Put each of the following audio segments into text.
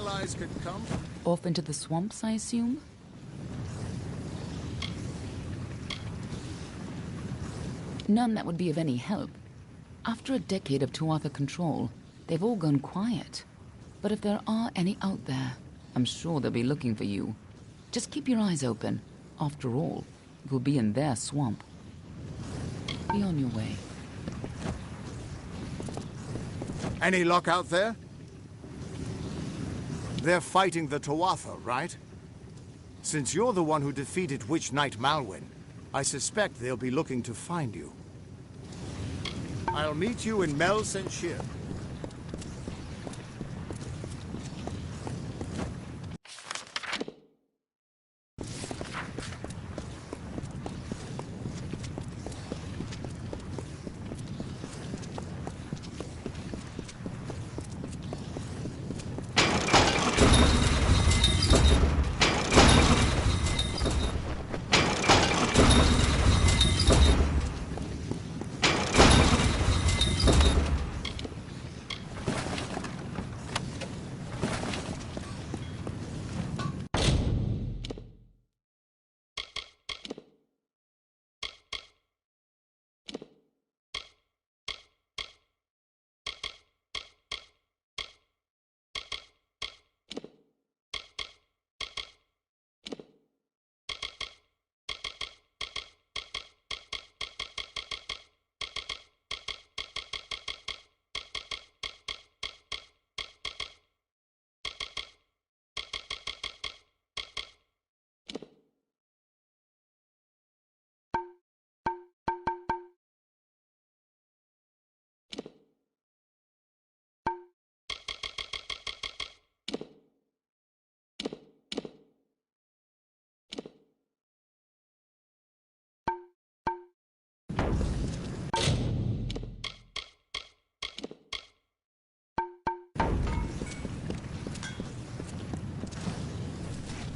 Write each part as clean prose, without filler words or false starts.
allies could come? Off into the swamps, I assume? None that would be of any help. After a decade of Tuatha control, they've all gone quiet. But if there are any out there, I'm sure they'll be looking for you. Just keep your eyes open. After all, you'll be in their swamp. Be on your way. Any luck out there? They're fighting the Tuatha, right? Since you're the one who defeated Witch Knight Malwyn, I suspect they'll be looking to find you. I'll meet you in Mel Senshir.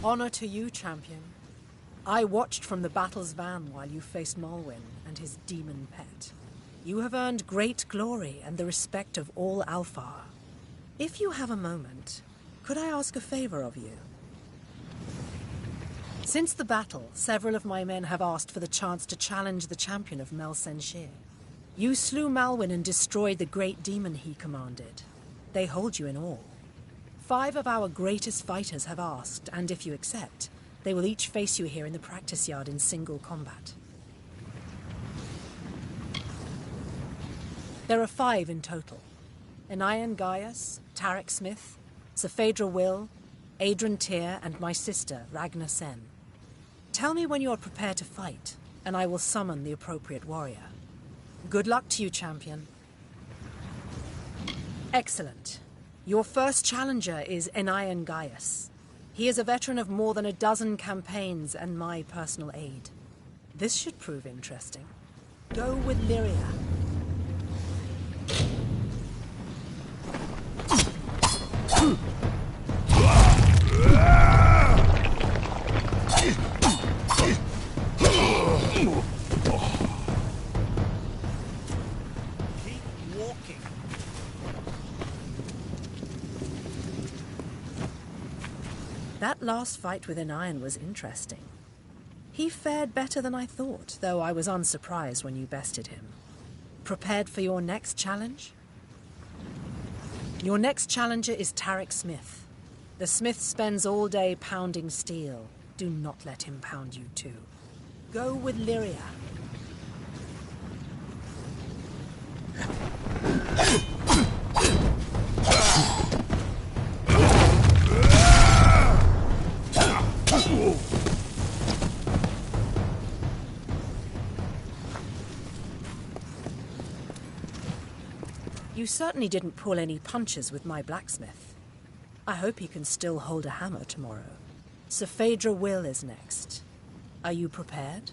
Honor to you, champion. I watched from the battle's van while you faced Malwyn and his demon pet. You have earned great glory and the respect of all Alfar. If you have a moment, could I ask a favor of you? Since the battle, several of my men have asked for the chance to challenge the champion of Mel Senshir. You slew Malwyn and destroyed the great demon he commanded. They hold you in awe. 5 of our greatest fighters have asked, and if you accept, they will each face you here in the practice yard in single combat. There are 5 in total. Anayan Gaius, Tarik Smith, Saphedra Will, Adrian Tyr, and my sister, Ragnar Sen. Tell me when you are prepared to fight, and I will summon the appropriate warrior. Good luck to you, champion. Excellent. Your first challenger is Anayan Gaius. He is a veteran of more than a dozen campaigns and my personal aid. This should prove interesting. Go with Lyria. That last fight with Anayan was interesting. He fared better than I thought, though I was unsurprised when you bested him. Prepared for your next challenge? Your next challenger is Tarik Smith. The smith spends all day pounding steel. Do not let him pound you too. Go with Lyria. You certainly didn't pull any punches with my blacksmith. I hope he can still hold a hammer tomorrow. Saphedra Will is next. Are you prepared?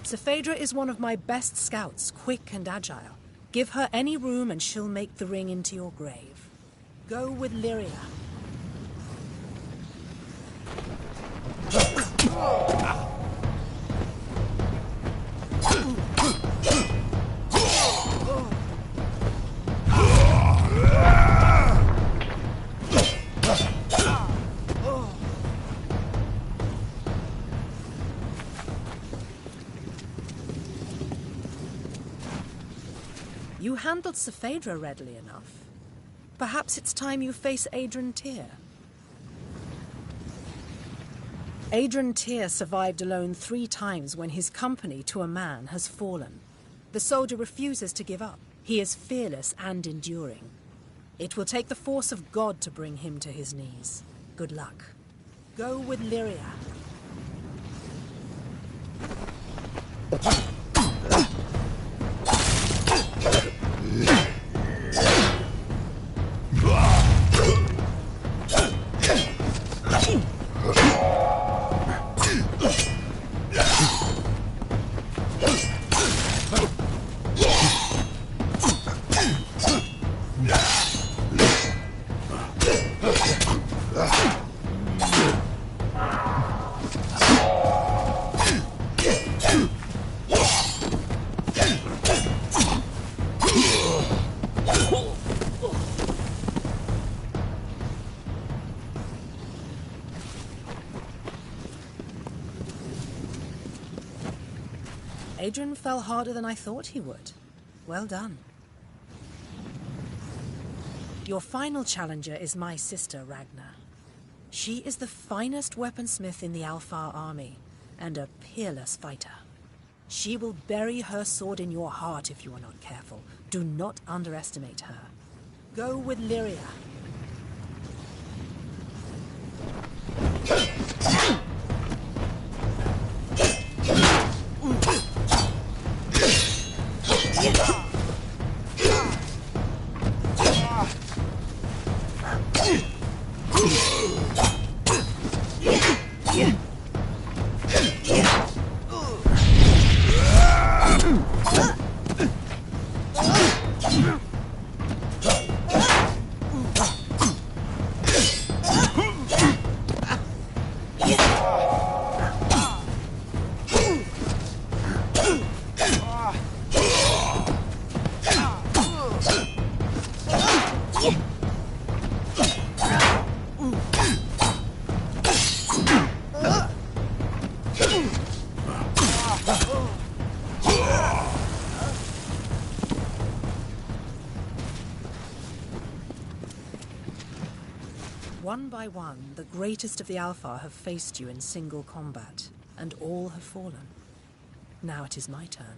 Saphedra is one of my best scouts, quick and agile. Give her any room and she'll make the ring into your grave. Go with Lyria. You handled Sephaedra readily enough. Perhaps it's time you face Adrian Tyr. Adrian Tyr survived alone 3 times when his company to a man has fallen. The soldier refuses to give up. He is fearless and enduring. It will take the force of God to bring him to his knees. Good luck. Go with Lyria. Adrian fell harder than I thought he would. Well done. Your final challenger is my sister, Ragnar. She is the finest weaponsmith in the Alfar army, and a peerless fighter. She will bury her sword in your heart if you are not careful. Do not underestimate her. Go with Lyria. One by one, the greatest of the Alfar have faced you in single combat, and all have fallen. Now it is my turn.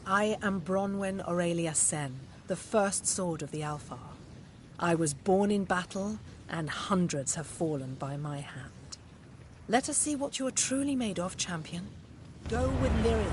I am Bronwyn Aurelia Sen, the first sword of the Alfar. I was born in battle, and hundreds have fallen by my hand. Let us see what you are truly made of, champion. Go with Lyria.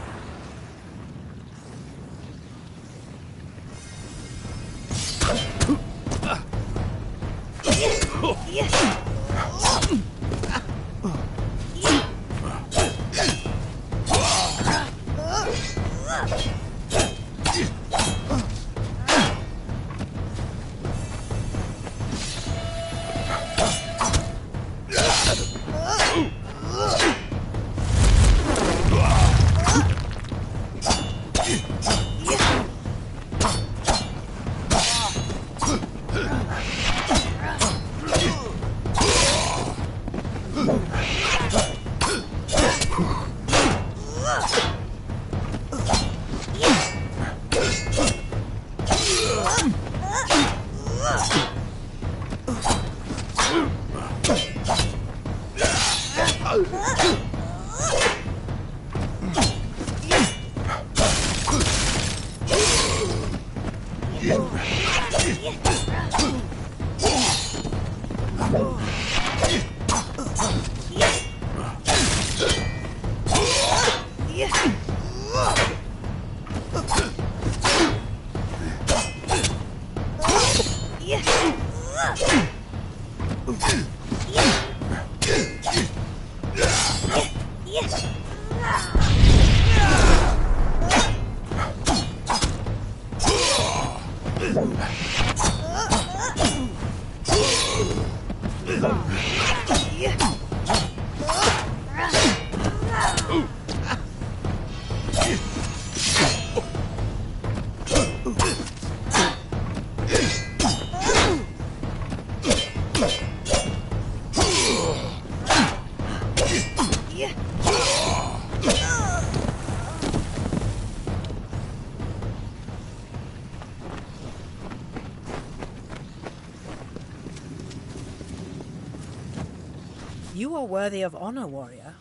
You are worthy of honor, warrior.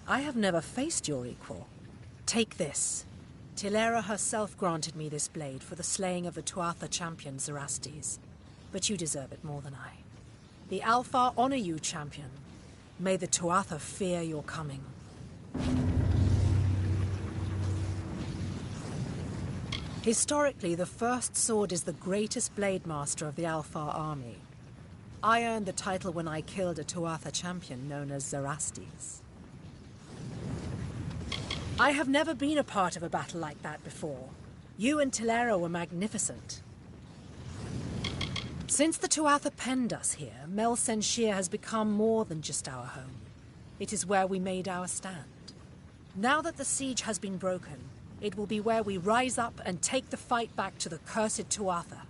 I have never faced your equal. Take this. Tilera herself granted me this blade for the slaying of the Tuatha champion Zerastes. But you deserve it more than I. The Alpha honor you, champion. May the Tuatha fear your coming. Historically, the first sword is the greatest blade master of the Alpha army. I earned the title when I killed a Tuatha champion known as Zerastes. I have never been a part of a battle like that before. You and Tilera were magnificent. Since the Tuatha penned us here, Mel Senshir has become more than just our home. It is where we made our stand. Now that the siege has been broken, it will be where we rise up and take the fight back to the cursed Tuatha.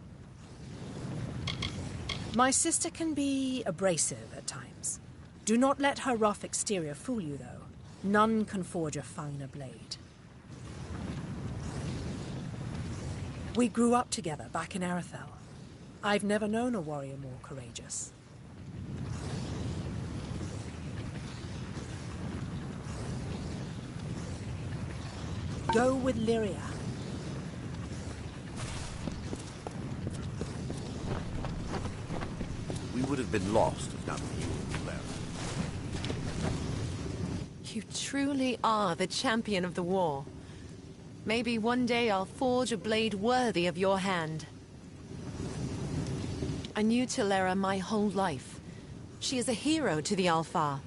My sister can be abrasive at times. Do not let her rough exterior fool you, though. None can forge a finer blade. We grew up together back in Arethel. I've never known a warrior more courageous. Go with Lyria. We would have been lost if not for you, Clara. You truly are the champion of the war. Maybe one day I'll forge a blade worthy of your hand. I knew Tilera my whole life. She is a hero to the Alpha.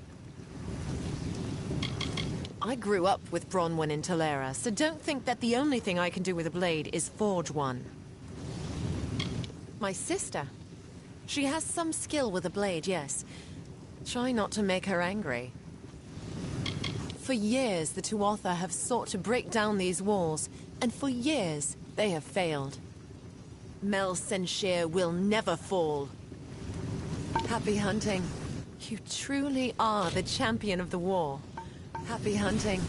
I grew up with Bronwyn and Tilera, so don't think that the only thing I can do with a blade is forge one. My sister. She has some skill with a blade, yes. Try not to make her angry. For years, the Tuatha have sought to break down these walls, and for years, they have failed. Mel Senshir will never fall. Happy hunting. You truly are the champion of the war. Happy hunting.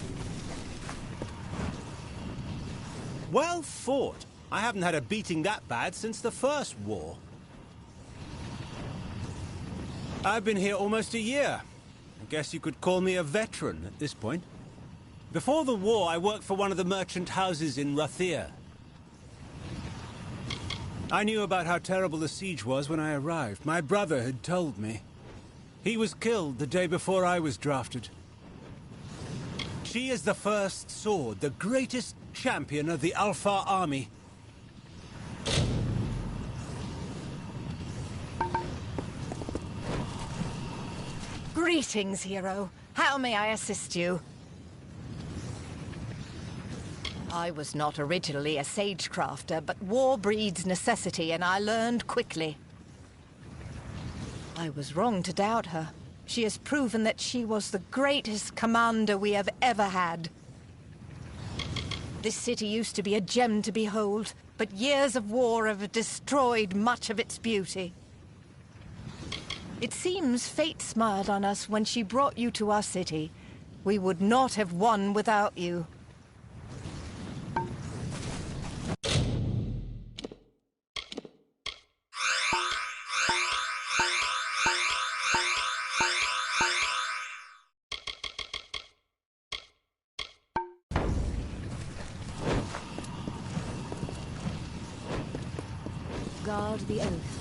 Well fought. I haven't had a beating that bad since the first war. I've been here almost a year. I guess you could call me a veteran at this point. Before the war, I worked for one of the merchant houses in Rathir. I knew about how terrible the siege was when I arrived. My brother had told me. He was killed the day before I was drafted. She is the first sword, the greatest champion of the Alpha army. Greetings, hero. How may I assist you? I was not originally a sagecrafter, but war breeds necessity, and I learned quickly. I was wrong to doubt her. She has proven that she was the greatest commander we have ever had. This city used to be a gem to behold, but years of war have destroyed much of its beauty. It seems fate smiled on us when she brought you to our city. We would not have won without you. Guard the oath.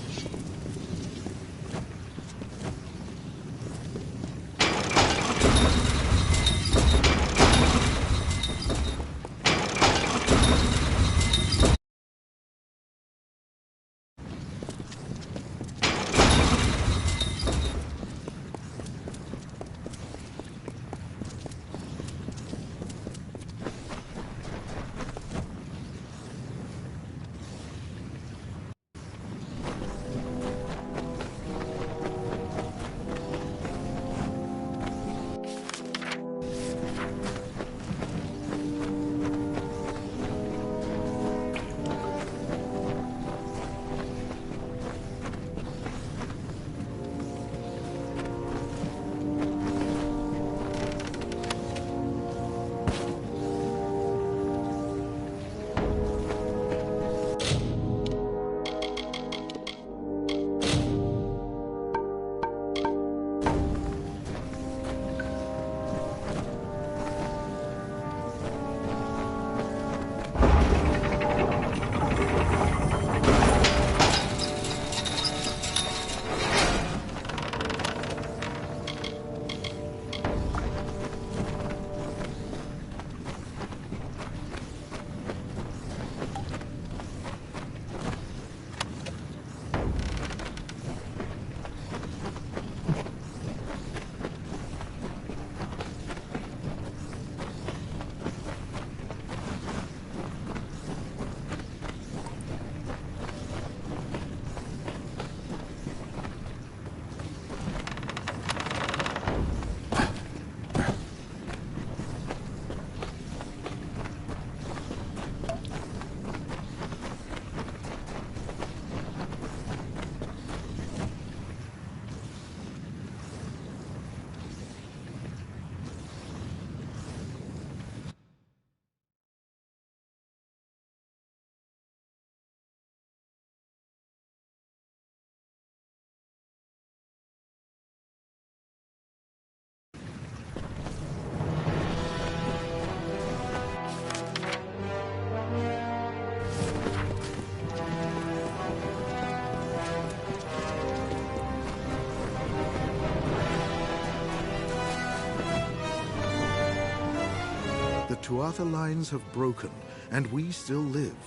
Tuatha lines have broken, and we still live.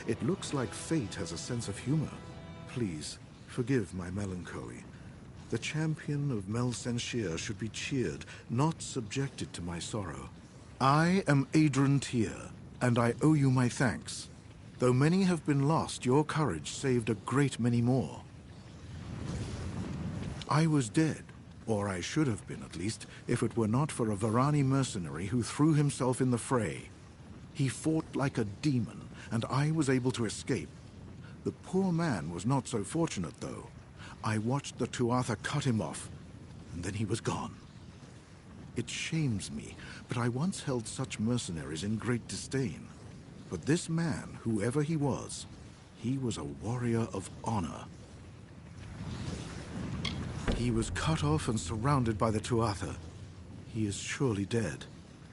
It looks like fate has a sense of humor. Please, forgive my melancholy. The champion of Mel Senshir should be cheered, not subjected to my sorrow. I am Adrian Tyr, and I owe you my thanks. Though many have been lost, your courage saved a great many more. I was dead, or I should have been at least, if it were not for a Varani mercenary who threw himself in the fray. He fought like a demon, and I was able to escape. The poor man was not so fortunate, though. I watched the Tuatha cut him off, and then he was gone. It shames me, but I once held such mercenaries in great disdain. But this man, whoever he was a warrior of honor. He was cut off and surrounded by the Tuatha. He is surely dead.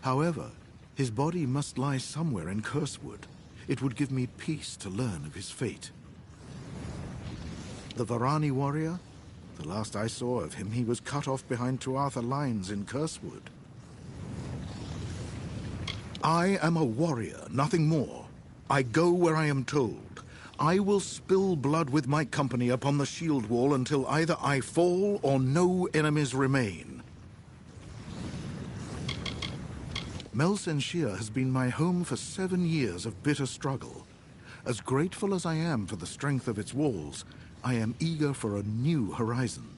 However, his body must lie somewhere in Cursewood. It would give me peace to learn of his fate. The Varani warrior? The last I saw of him, he was cut off behind Tuatha lines in Cursewood. I am a warrior, nothing more. I go where I am told. I will spill blood with my company upon the shield wall until either I fall or no enemies remain. Mel Senshir has been my home for 7 years of bitter struggle. As grateful as I am for the strength of its walls, I am eager for a new horizon.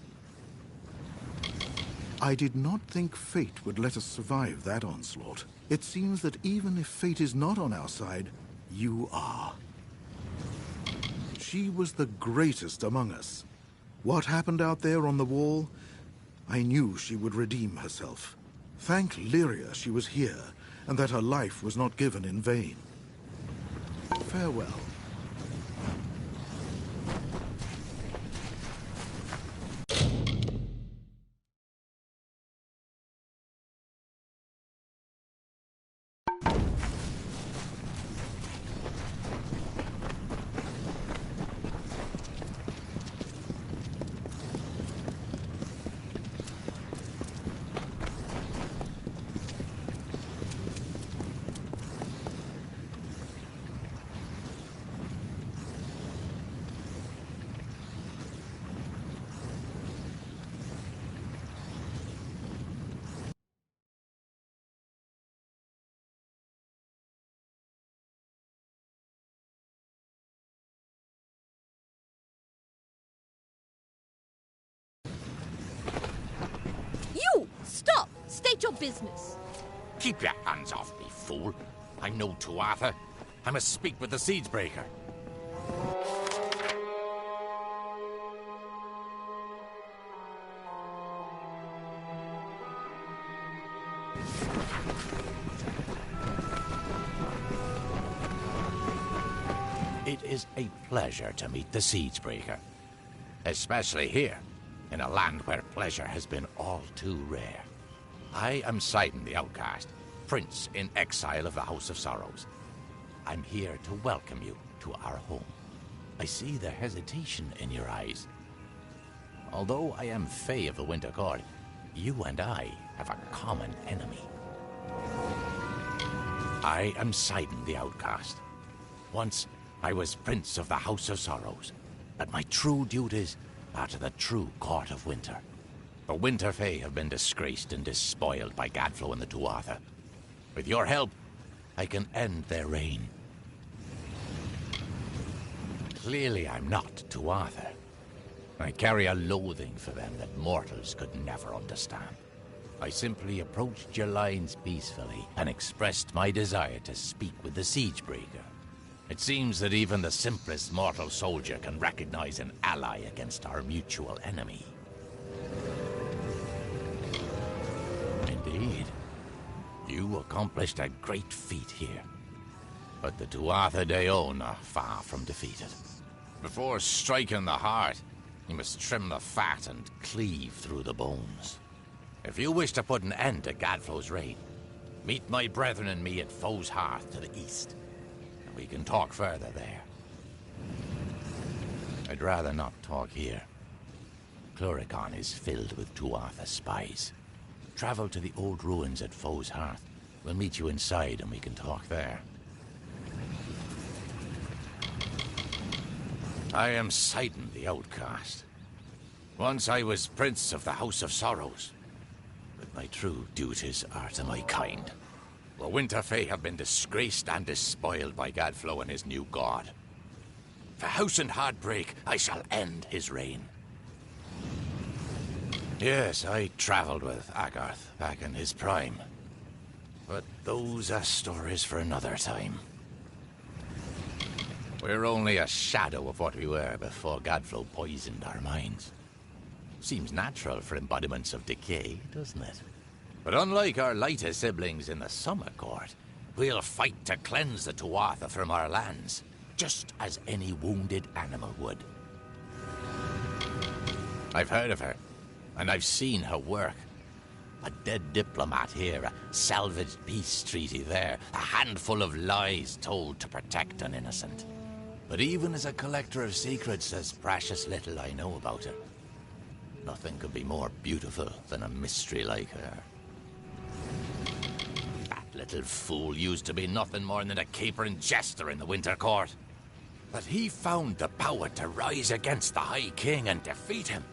I did not think fate would let us survive that onslaught. It seems that even if fate is not on our side, you are. She was the greatest among us. What happened out there on the wall? I knew she would redeem herself. Thank Lyria she was here, and that her life was not given in vain. Farewell. Stop! State your business. Keep your hands off me, fool. I'm no Tuatha. I must speak with the Siegebreaker. It is a pleasure to meet the Siegebreaker. Especially here, in a land where pleasure has been all too rare. I am Sidon the Outcast, Prince in exile of the House of Sorrows. I'm here to welcome you to our home. I see the hesitation in your eyes. Although I am Fae of the Winter Court, you and I have a common enemy. I am Sidon the Outcast. Once, I was Prince of the House of Sorrows, but my true duties are to the true Court of Winter. The Winter Fae have been disgraced and despoiled by Gadflo and the Tuatha. With your help, I can end their reign. Clearly I'm not Tuatha. I carry a loathing for them that mortals could never understand. I simply approached your lines peacefully and expressed my desire to speak with the Siegebreaker. It seems that even the simplest mortal soldier can recognize an ally against our mutual enemy. Indeed. You accomplished a great feat here. But the Tuatha Deon are far from defeated. Before striking the heart, you must trim the fat and cleave through the bones. If you wish to put an end to Gadflo's reign, meet my brethren and me at Foe's Hearth to the east. And we can talk further there. I'd rather not talk here. Cluricon is filled with Tuatha spies. Travel to the old ruins at Foe's Hearth, We'll meet you inside and we can talk there. I am Sidon the Outcast. Once I was Prince of the House of Sorrows, but my true duties are to my kind. The Winterfell have been disgraced and despoiled by Gadflow and his new god. For House and Heartbreak, I shall end his reign. Yes, I traveled with Agarth back in his prime. But those are stories for another time. We're only a shadow of what we were before Gadflow poisoned our minds. Seems natural for embodiments of decay, doesn't it? But unlike our lighter siblings in the Summer Court, we'll fight to cleanse the Tuatha from our lands, just as any wounded animal would. I've heard of her, and I've seen her work. A dead diplomat here, a salvaged peace treaty there, a handful of lies told to protect an innocent. But even as a collector of secrets, there's precious little I know about her. Nothing could be more beautiful than a mystery like her. That little fool used to be nothing more than a capering jester in the Winter Court. But he found the power to rise against the High King and defeat him.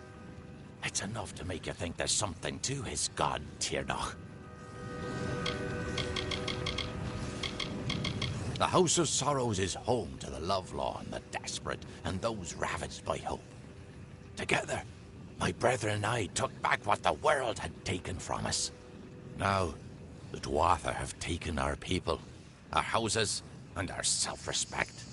It's enough to make you think there's something to his god, Tirnoch. The House of Sorrows is home to the lovelorn, the desperate, and those ravaged by hope. Together, my brethren and I took back what the world had taken from us. Now, the Tuatha have taken our people, our houses, and our self-respect.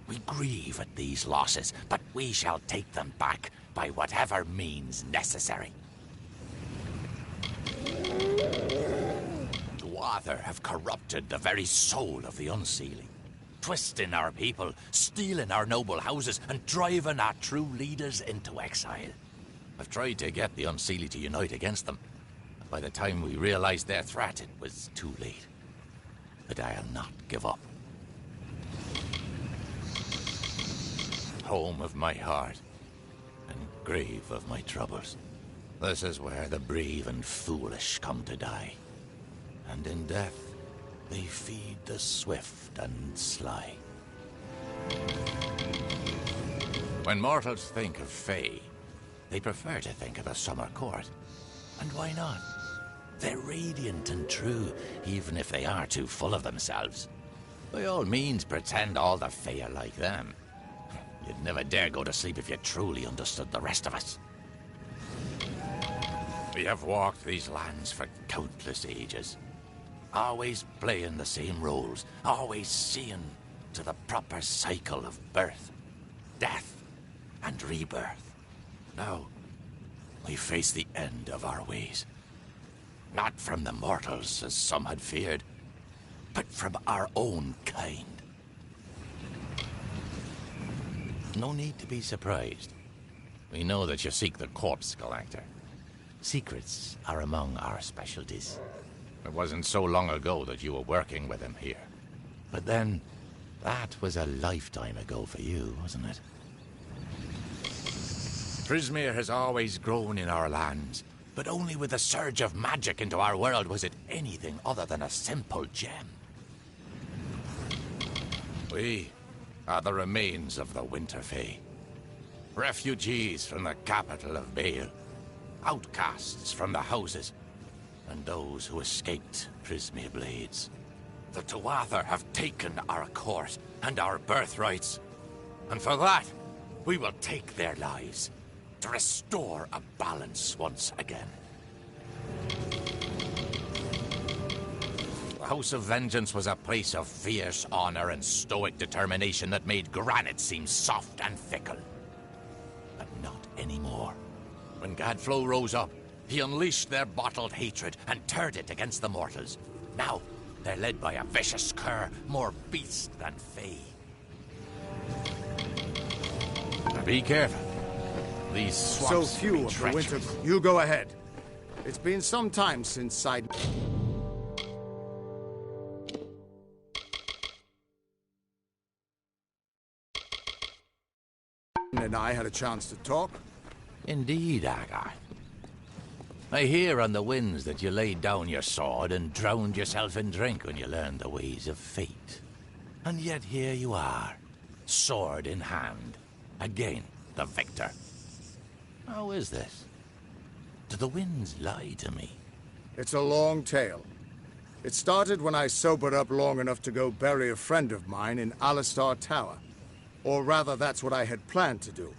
We grieve at these losses, but we shall take them back by whatever means necessary. Tuatha have corrupted the very soul of the Unseelie, twisting our people, stealing our noble houses, and driving our true leaders into exile. I've tried to get the Unseelie to unite against them. By the time we realized their threat, it was too late. But I'll not give up. Home of my heart, and grave of my troubles. This is where the brave and foolish come to die. And in death, they feed the swift and sly. When mortals think of Fae, they prefer to think of the Summer Court. And why not? They're radiant and true, even if they are too full of themselves. By all means, pretend all the Fae are like them. You'd never dare go to sleep if you truly understood the rest of us. We have walked these lands for countless ages. Always playing the same roles, always seeing to the proper cycle of birth, death, and rebirth. Now, we face the end of our ways. Not from the mortals, as some had feared, but from our own kind. No need to be surprised. We know that you seek the corpse collector. Secrets are among our specialties. It wasn't so long ago that you were working with him here. But then, that was a lifetime ago for you, wasn't it? Prismeer has always grown in our lands, but only with the surge of magic into our world was it anything other than a simple gem. We are the remains of the Winterfell. Refugees from the capital of Bale. Outcasts from the houses. And those who escaped Prismeer Blades. The Tuatha have taken our court and our birthrights. And for that, we will take their lives. To restore a balance once again. The House of Vengeance was a place of fierce honor and stoic determination that made granite seem soft and fickle. But not anymore. When Gadflow rose up, he unleashed their bottled hatred and turned it against the mortals. Now, they're led by a vicious cur, more beast than Fae. Now be careful. These swamps so few of the winter. You go ahead. It's been some time since Sidon and I had a chance to talk. Indeed, Agar. I hear on the winds that you laid down your sword and drowned yourself in drink when you learned the ways of fate. And yet here you are, sword in hand, again the victor. How is this? Do the winds lie to me? It's a long tale. It started when I sobered up long enough to go bury a friend of mine in Alistar Tower. Or rather, that's what I had planned to do.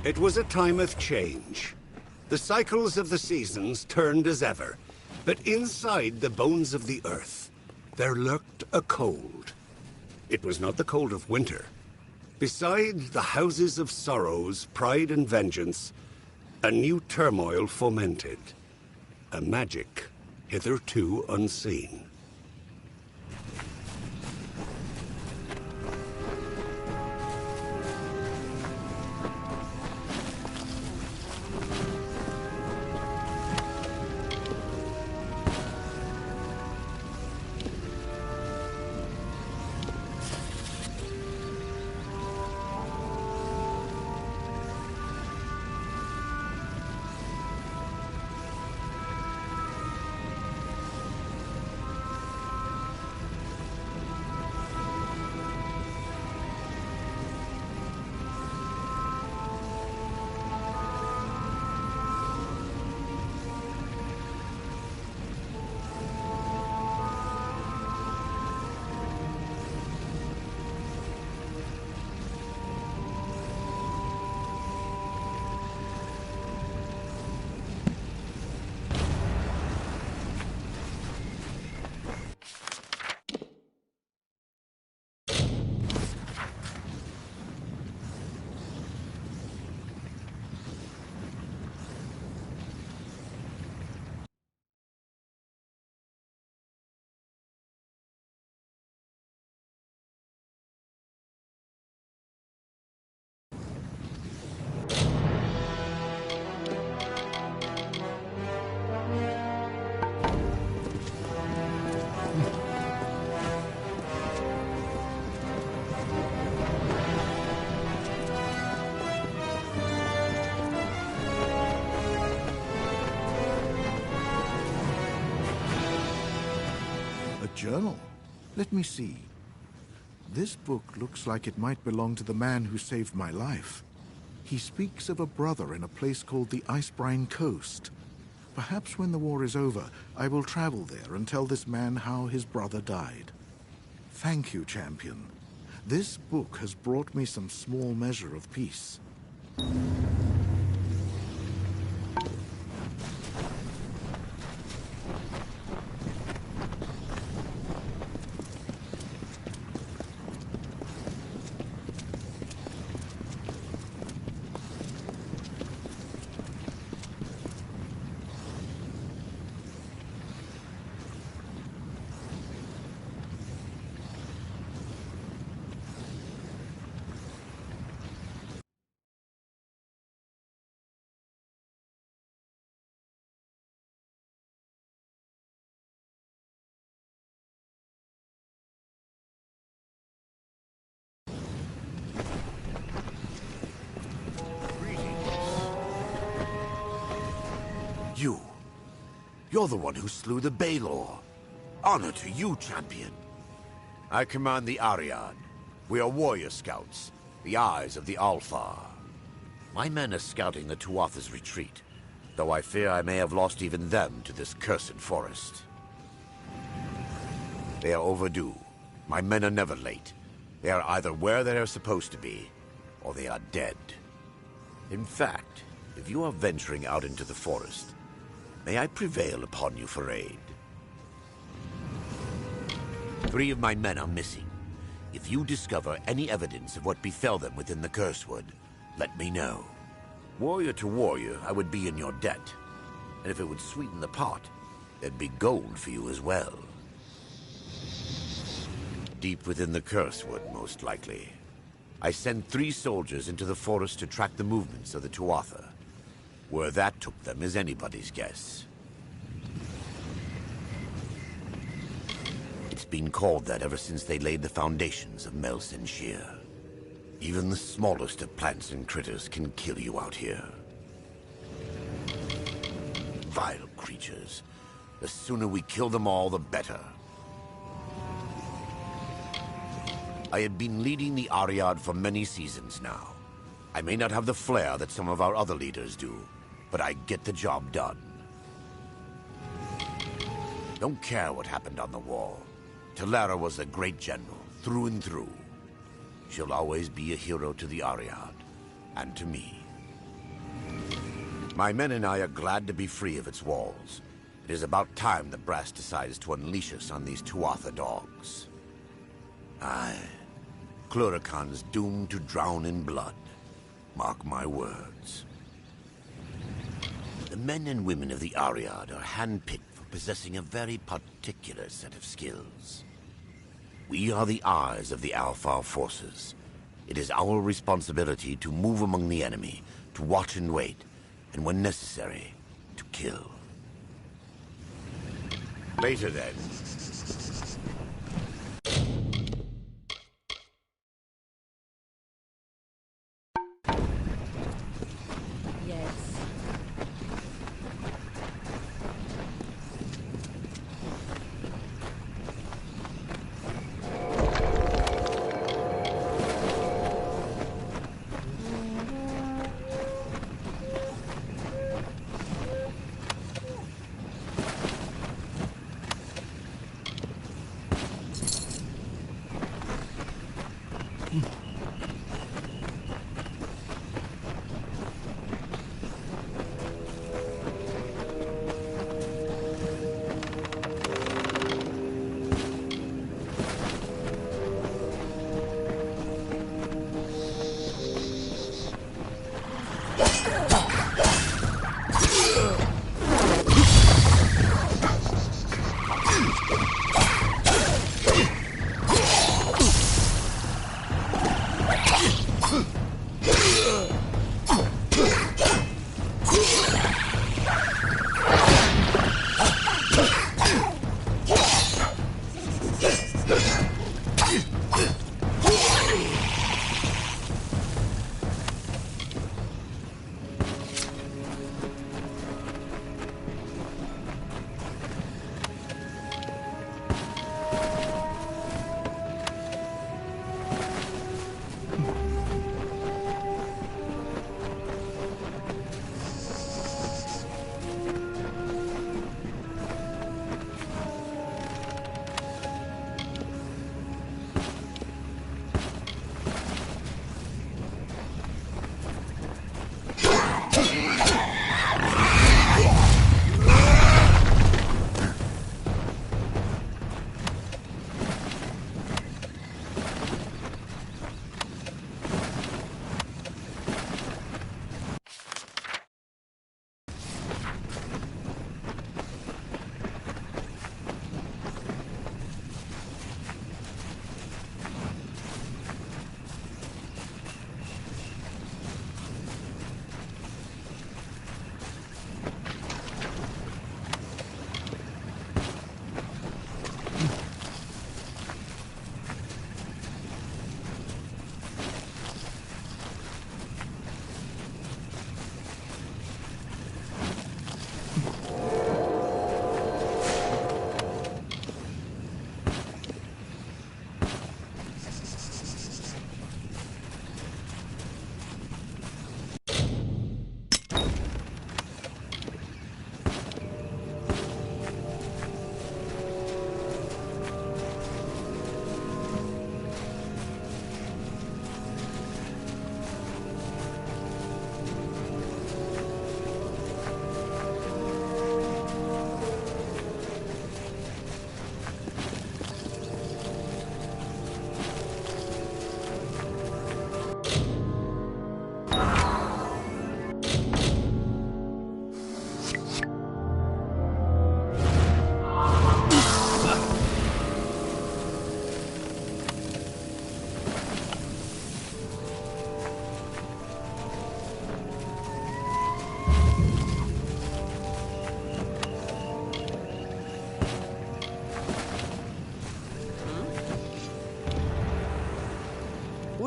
It was a time of change. The cycles of the seasons turned as ever, but inside the bones of the earth, there lurked a cold. It was not the cold of winter. Beside the houses of sorrows, pride and vengeance, a new turmoil fomented. A magic hitherto unseen. Journal. Let me see. This book looks like it might belong to the man who saved my life. He speaks of a brother in a place called the Icebrine Coast. Perhaps when the war is over, I will travel there and tell this man how his brother died. Thank you, champion. This book has brought me some small measure of peace. You're the one who slew the Baelor. Honor to you, champion. I command the Ariad. We are warrior scouts, the eyes of the Alfar. My men are scouting the Tuatha's retreat, though I fear I may have lost even them to this cursed forest. They are overdue. My men are never late. They are either where they are supposed to be, or they are dead. In fact, if you are venturing out into the forest, may I prevail upon you for aid? 3 of my men are missing. If you discover any evidence of what befell them within the Cursewood, let me know. Warrior to warrior, I would be in your debt. And if it would sweeten the pot, there'd be gold for you as well. Deep within the Cursewood, most likely. I sent 3 soldiers into the forest to track the movements of the Tuatha. Where that took them is anybody's guess. It's been called that ever since they laid the foundations of Mel Senshir. Even the smallest of plants and critters can kill you out here. Vile creatures. The sooner we kill them all, the better. I have been leading the Ariad for many seasons now. I may not have the flair that some of our other leaders do, but I get the job done. Don't care what happened on the wall. Talara was a great general, through and through. She'll always be a hero to the Ariad, and to me. My men and I are glad to be free of its walls. It is about time the brass decides to unleash us on these Tuatha dogs. Aye, Cluracan's doomed to drown in blood. Mark my words. The men and women of the Ariad are handpicked for possessing a very particular set of skills. We are the eyes of the Alfar forces. It is our responsibility to move among the enemy, to watch and wait, and when necessary, to kill. Later then.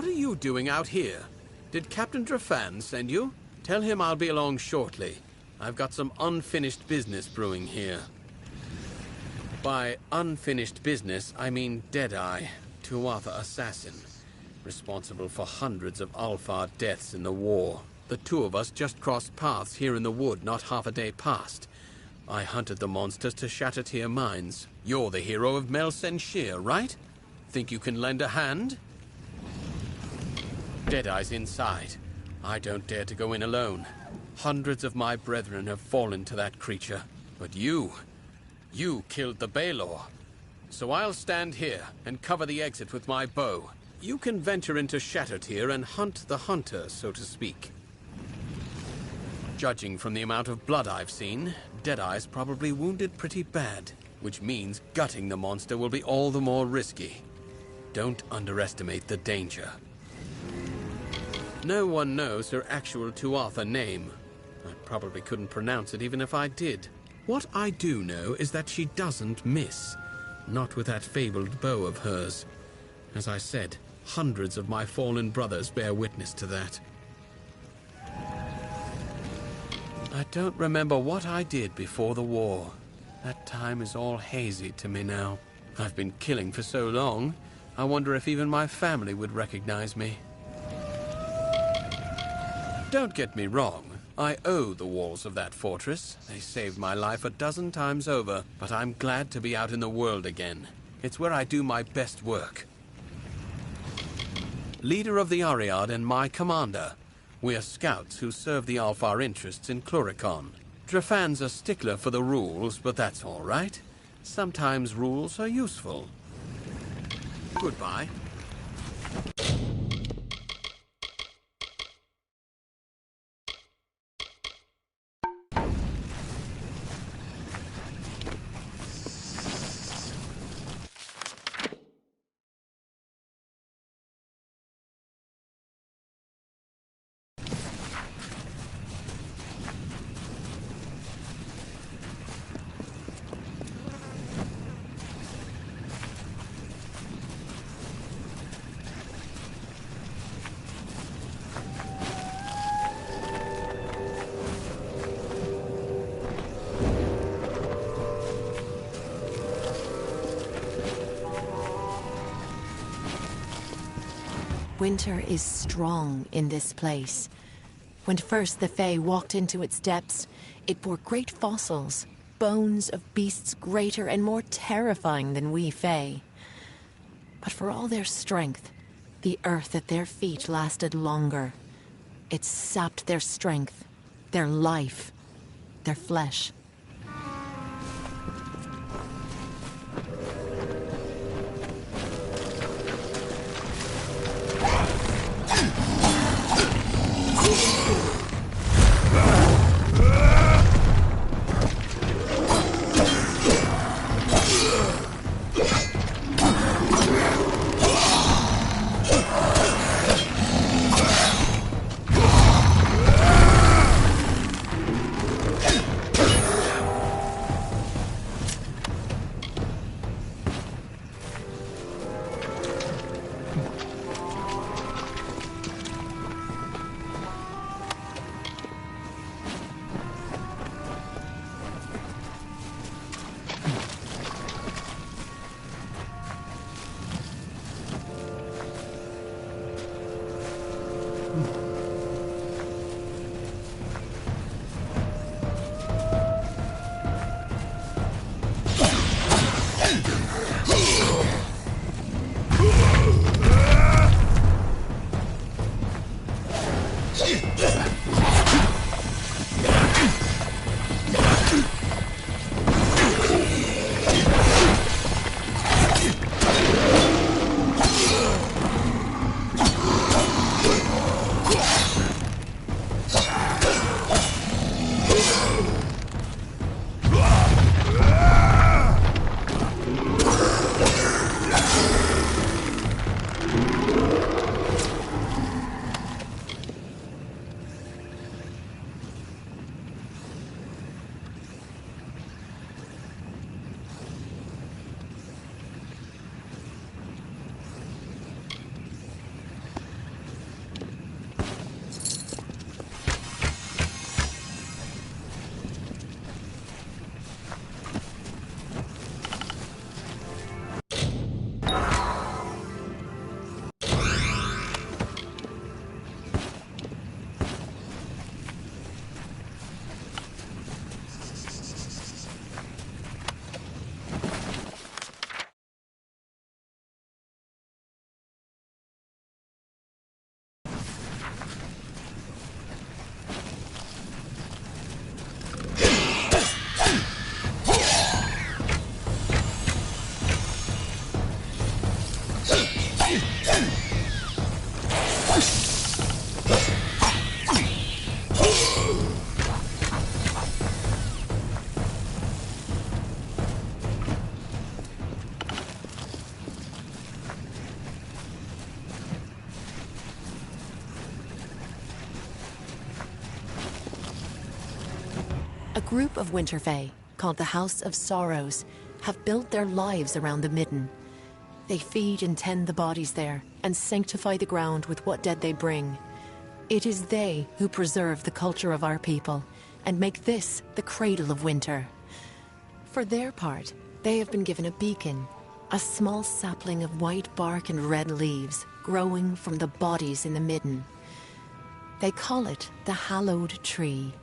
What are you doing out here? Did Captain Drafan send you? Tell him I'll be along shortly. I've got some unfinished business brewing here. By unfinished business, I mean Deadeye, Tuatha assassin, responsible for hundreds of Alfar deaths in the war. The two of us just crossed paths here in the wood not half a day past. I hunted the monsters to shatter Tyr mines. You're the hero of Mel Senshir, right? Think you can lend a hand? Deadeye's inside. I don't dare to go in alone. Hundreds of my brethren have fallen to that creature. But you killed the Baelor. So I'll stand here and cover the exit with my bow. You can venture into Shattertear and hunt the hunter, so to speak. Judging from the amount of blood I've seen, Deadeye's probably wounded pretty bad, which means gutting the monster will be all the more risky. Don't underestimate the danger. No one knows her actual Tuatha name. I probably couldn't pronounce it even if I did. What I do know is that she doesn't miss. Not with that fabled bow of hers. As I said, hundreds of my fallen brothers bear witness to that. I don't remember what I did before the war. That time is all hazy to me now. I've been killing for so long, I wonder if even my family would recognize me. Don't get me wrong. I owe the walls of that fortress. They saved my life a dozen times over, but I'm glad to be out in the world again. It's where I do my best work. Leader of the Ariad and my commander. We're scouts who serve the Alfar interests in Cluricon. Drafan's a stickler for the rules, but that's all right. Sometimes rules are useful. Goodbye. Winter is strong in this place. When first the Fae walked into its depths, it bore great fossils, bones of beasts greater and more terrifying than we Fae. But for all their strength, the earth at their feet lasted longer. It sapped their strength, their life, their flesh. A group of Winter Fae, called the House of Sorrows, have built their lives around the Midden. They feed and tend the bodies there, and sanctify the ground with what dead they bring. It is they who preserve the culture of our people, and make this the cradle of winter. For their part, they have been given a beacon, a small sapling of white bark and red leaves, growing from the bodies in the Midden. They call it the Hallowed Tree.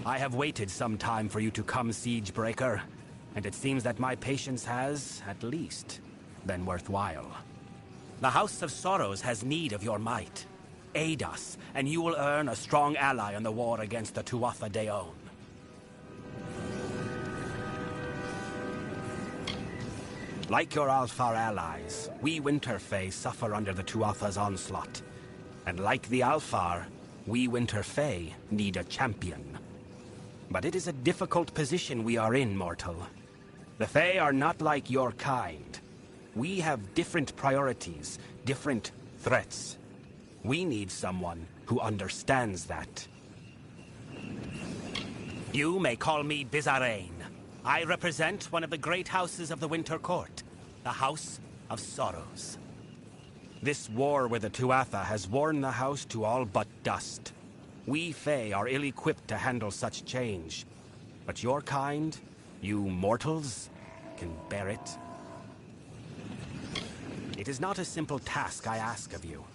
I have waited some time for you to come, Siegebreaker, and it seems that my patience has, at least, been worthwhile. The House of Sorrows has need of your might. Aid us, and you will earn a strong ally in the war against the Tuatha De Aon. Like your Alfar allies, we Winterfae suffer under the Tuatha's onslaught. And like the Alfar, we Winterfae need a champion. But it is a difficult position we are in, mortal. The Fae are not like your kind. We have different priorities, different threats. We need someone who understands that. You may call me Bizarrain. I represent one of the great houses of the Winter Court, the House of Sorrows. This war with the Tuatha has worn the house to all but dust. We Fae are ill-equipped to handle such change. But your kind, you mortals, can bear it. It is not a simple task I ask of you.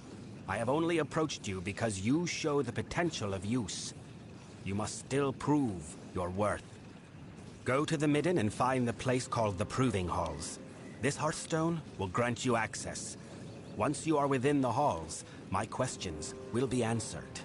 I have only approached you because you show the potential of use. You must still prove your worth. Go to the Midden and find the place called the Proving Halls. This Hearthstone will grant you access. Once you are within the halls, my questions will be answered.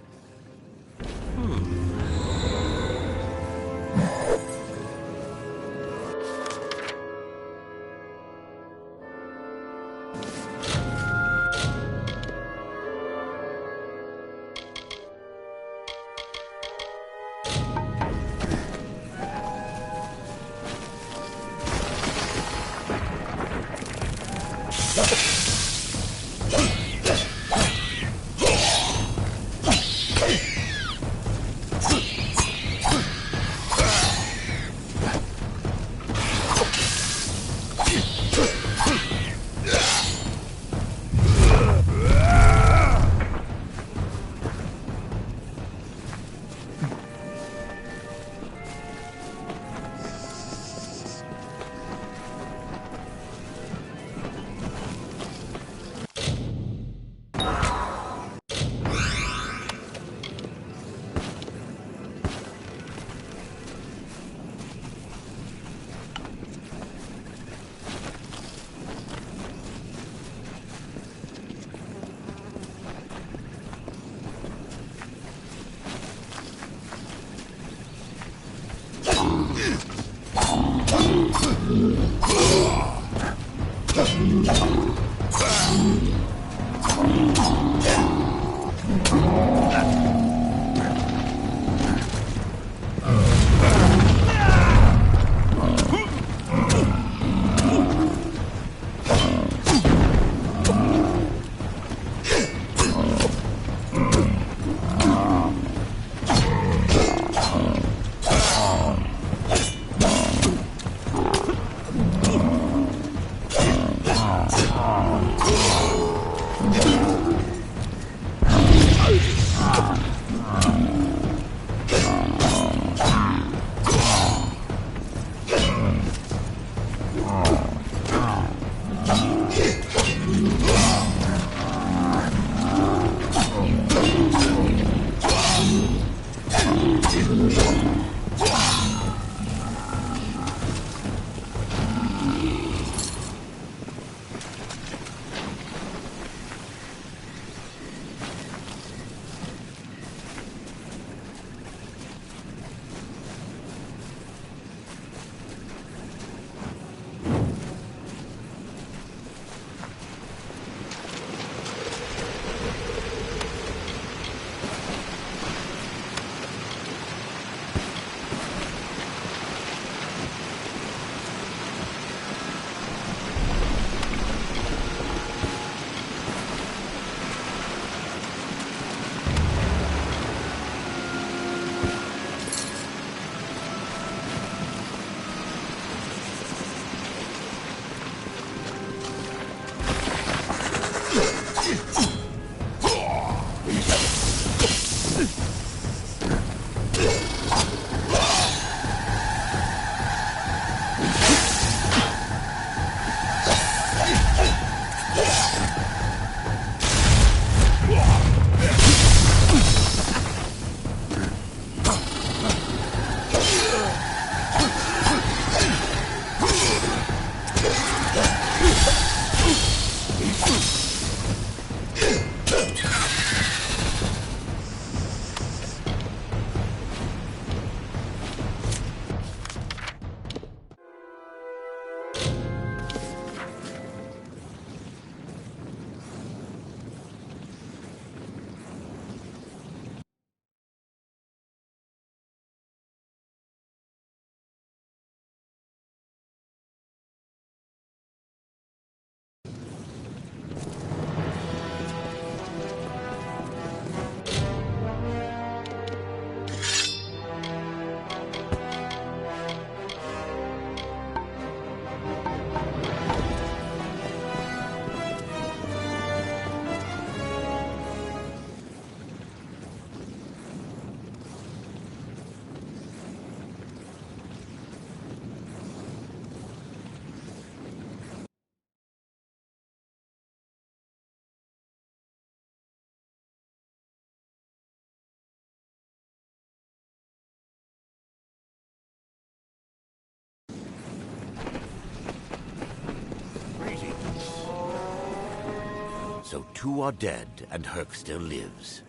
So 2 are dead, and Herc still lives.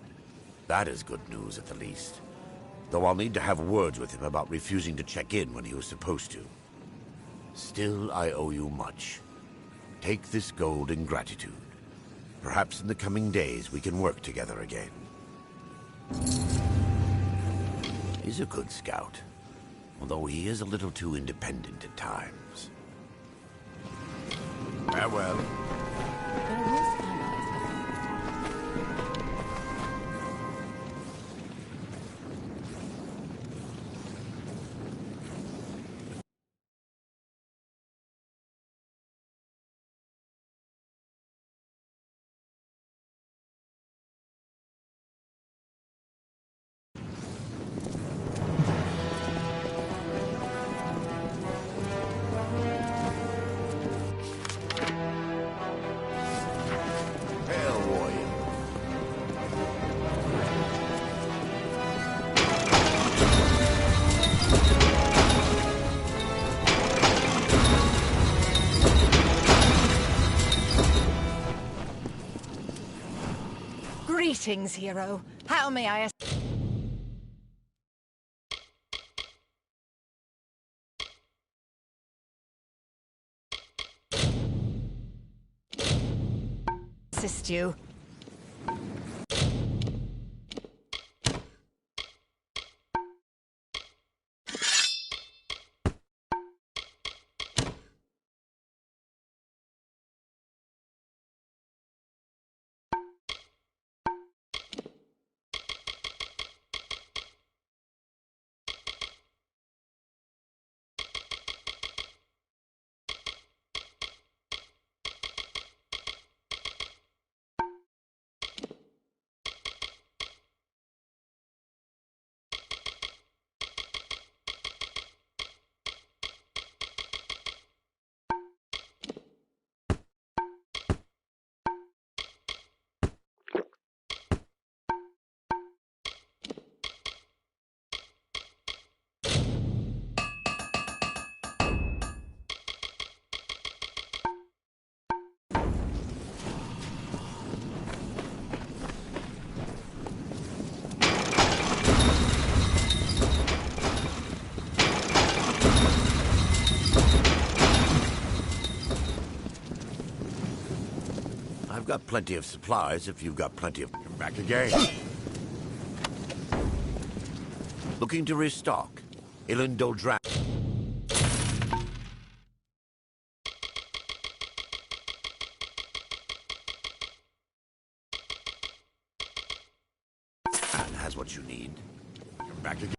That is good news at the least. Though I'll need to have words with him about refusing to check in when he was supposed to. Still, I owe you much. Take this gold in gratitude. Perhaps in the coming days we can work together again. He's a good scout, although he is a little too independent at times. Farewell. Greetings, hero. How may I assist you? I've got plenty of supplies if you've got plenty of... Come back again. Looking to restock. Ilindodran. And has what you need. Come back again.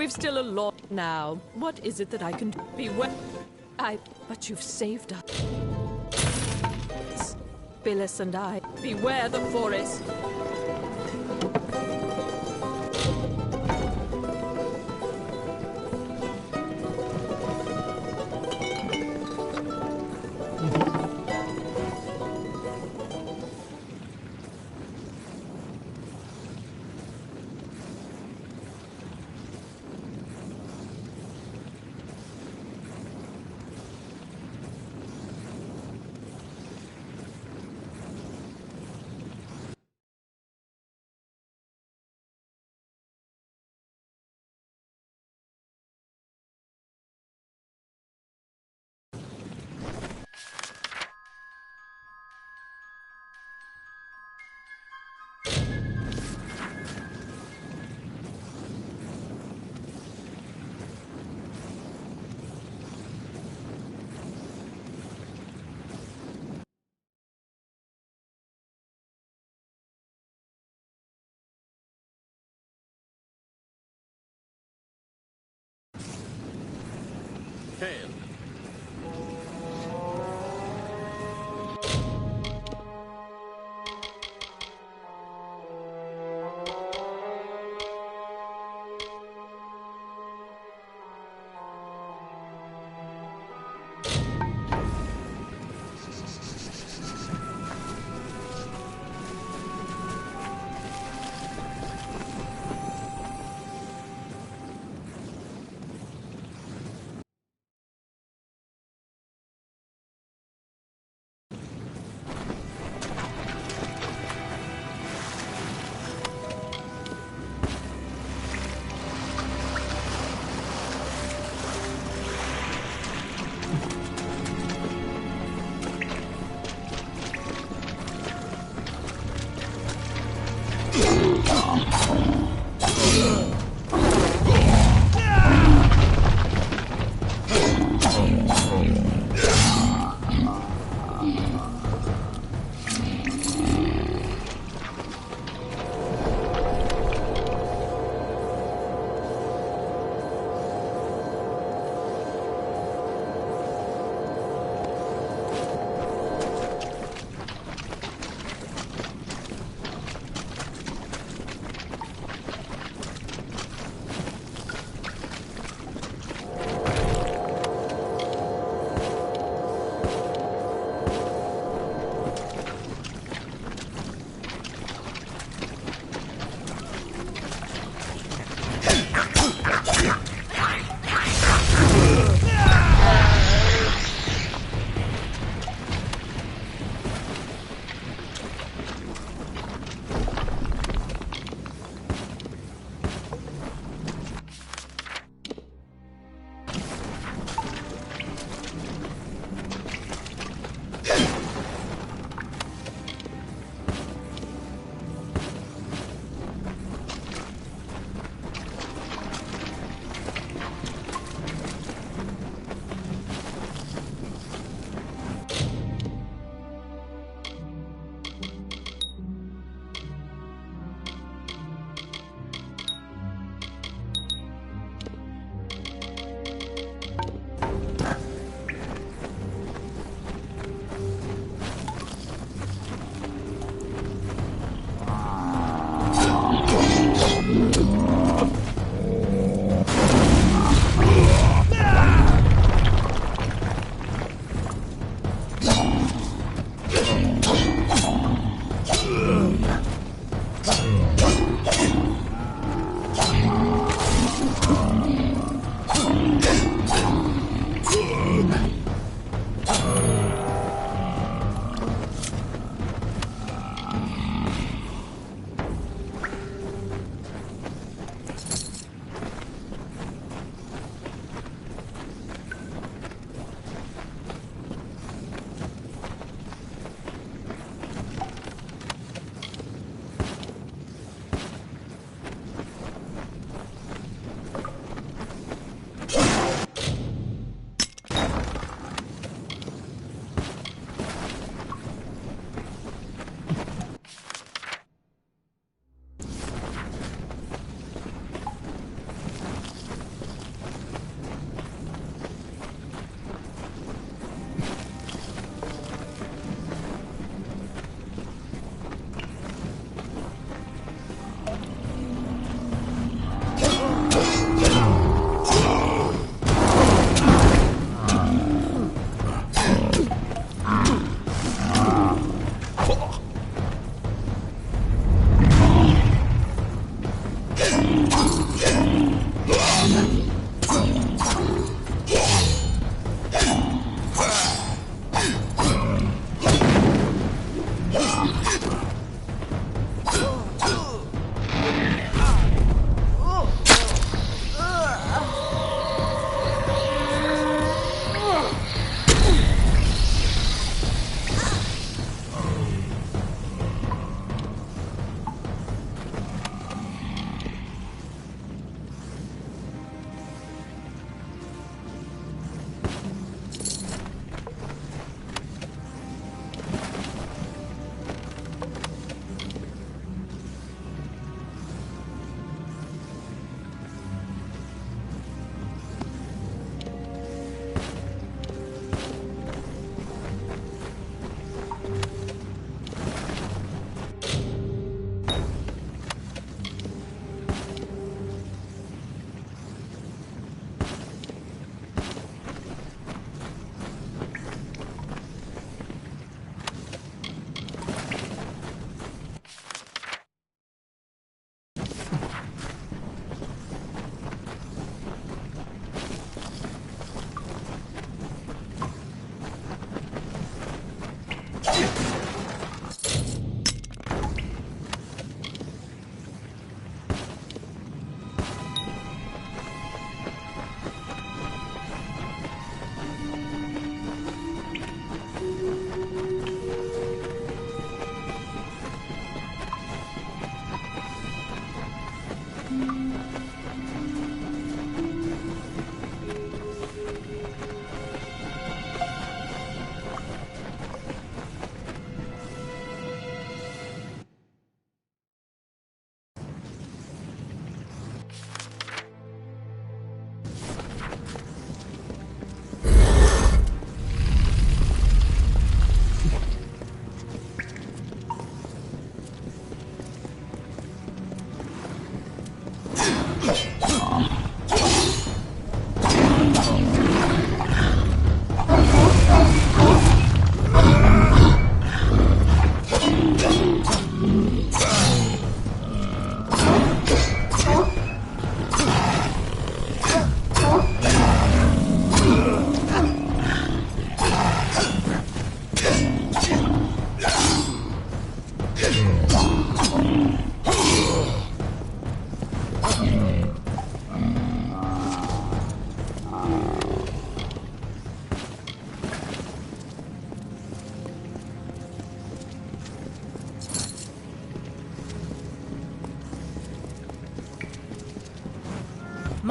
We've still a lot now. What is it that I can do? Beware. But you've saved us. Billis and I. Beware the forest. Hail.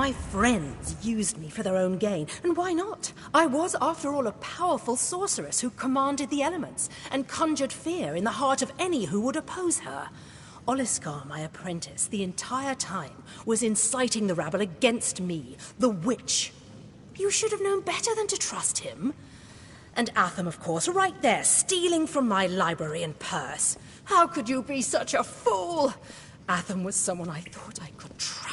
My friends used me for their own gain, and why not? I was, after all, a powerful sorceress who commanded the elements and conjured fear in the heart of any who would oppose her. Oliskar, my apprentice, the entire time was inciting the rabble against me, the witch. You should have known better than to trust him. And Atham, of course, right there, stealing from my library and purse. How could you be such a fool? Atham was someone I thought I could trust.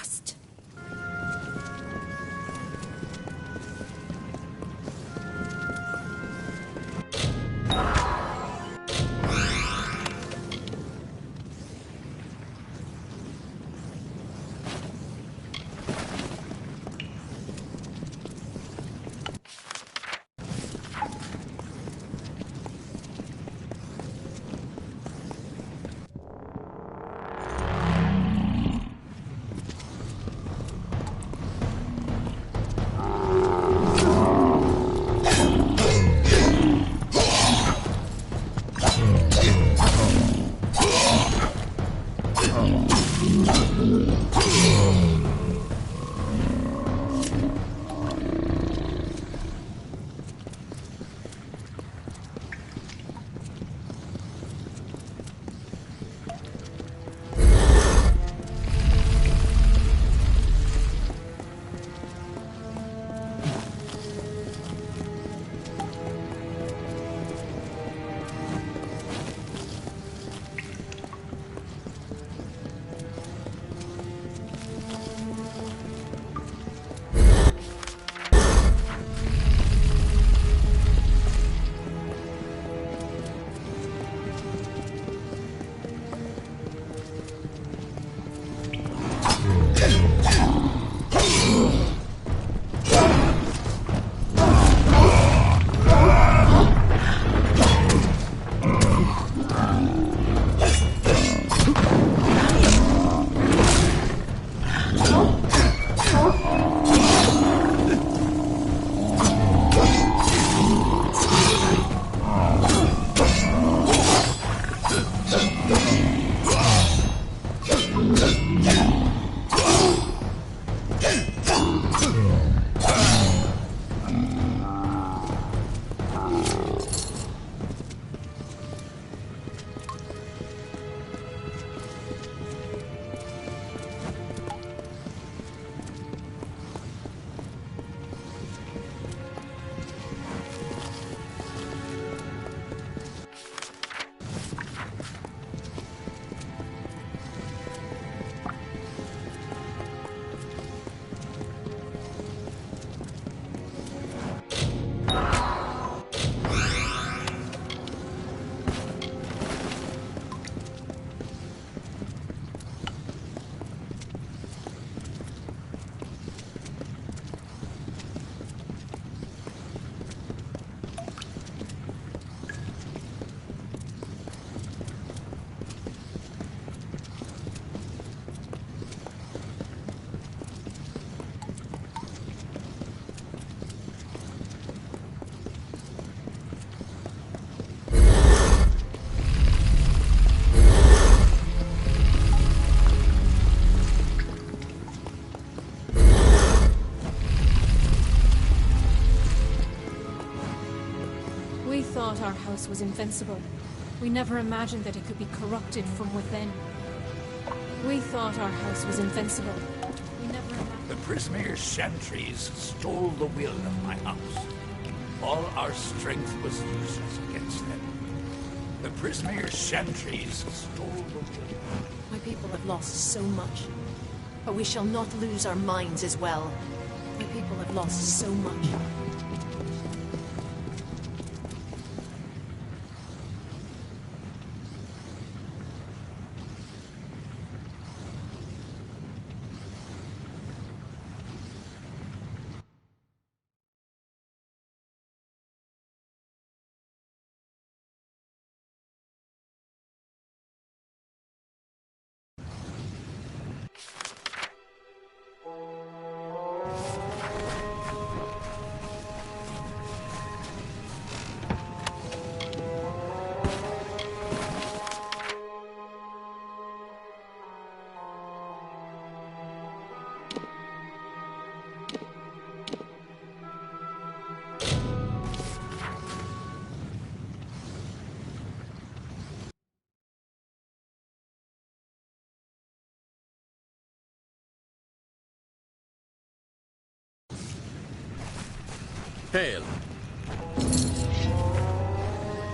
thought our house was invincible. We never imagined that it could be corrupted from within. We thought our house was invincible. We never imagined... The Prismare's sentries stole the will of my house. All our strength was useless against them. The Prismare's sentries stole the will. My people have lost so much. But we shall not lose our minds as well. My people have lost so much. Hail.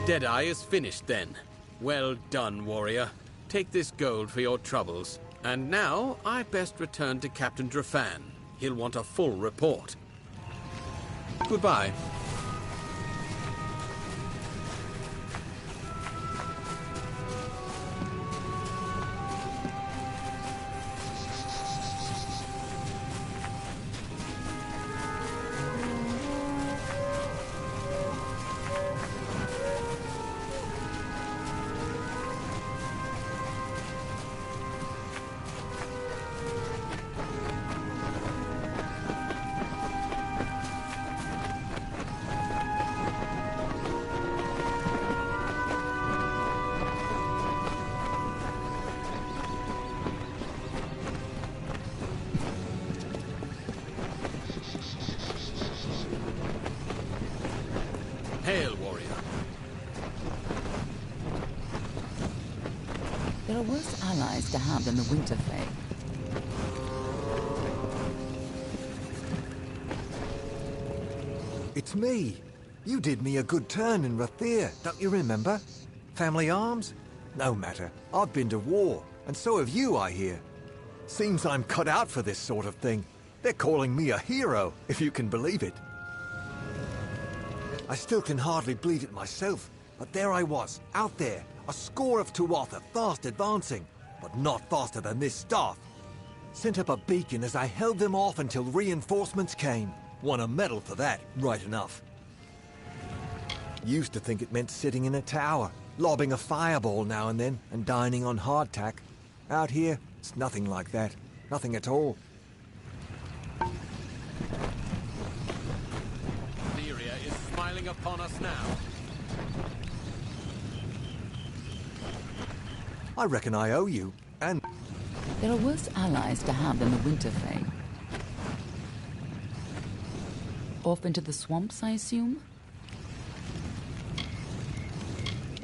Deadeye is finished then. Well done, warrior. Take this gold for your troubles. And now, I best return to Captain Drafan. He'll want a full report. Goodbye. Hail, warrior. There are worse allies to have than the Winter Fae. It's me. You did me a good turn in Rathir, don't you remember? Family arms? No matter. I've been to war, and so have you, I hear. Seems I'm cut out for this sort of thing. They're calling me a hero, if you can believe it. I still can hardly believe it myself, but there I was, out there, a score of Tuatha fast advancing, but not faster than this staff. Sent up a beacon as I held them off until reinforcements came. Won a medal for that, right enough. Used to think it meant sitting in a tower, lobbing a fireball now and then, and dining on hardtack. Out here, it's nothing like that. Nothing at all. Smiling upon us now. I reckon I owe you, and... There are worse allies to have than the Winter Fae. Off into the swamps, I assume?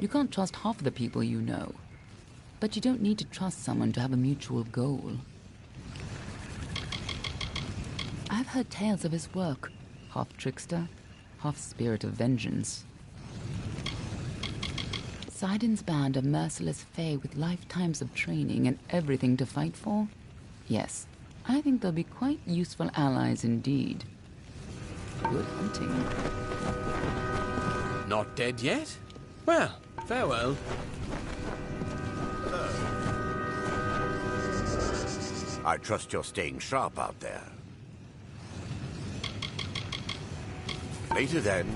You can't trust half the people you know. But you don't need to trust someone to have a mutual goal. I've heard tales of his work. Half trickster, half spirit of vengeance. Sidon's band are merciless Fae with lifetimes of training and everything to fight for? Yes, I think they'll be quite useful allies indeed. Good hunting. Not dead yet? Well, farewell. I trust you're staying sharp out there. Later then.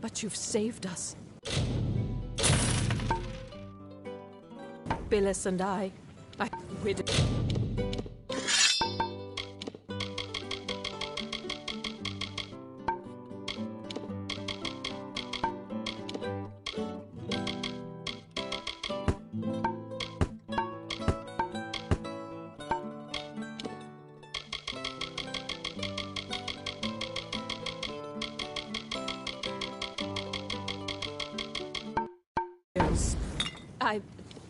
but you've saved us. Billis and I widow.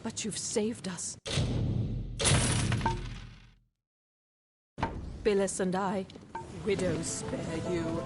But you've saved us. Billis and I, widows spare you.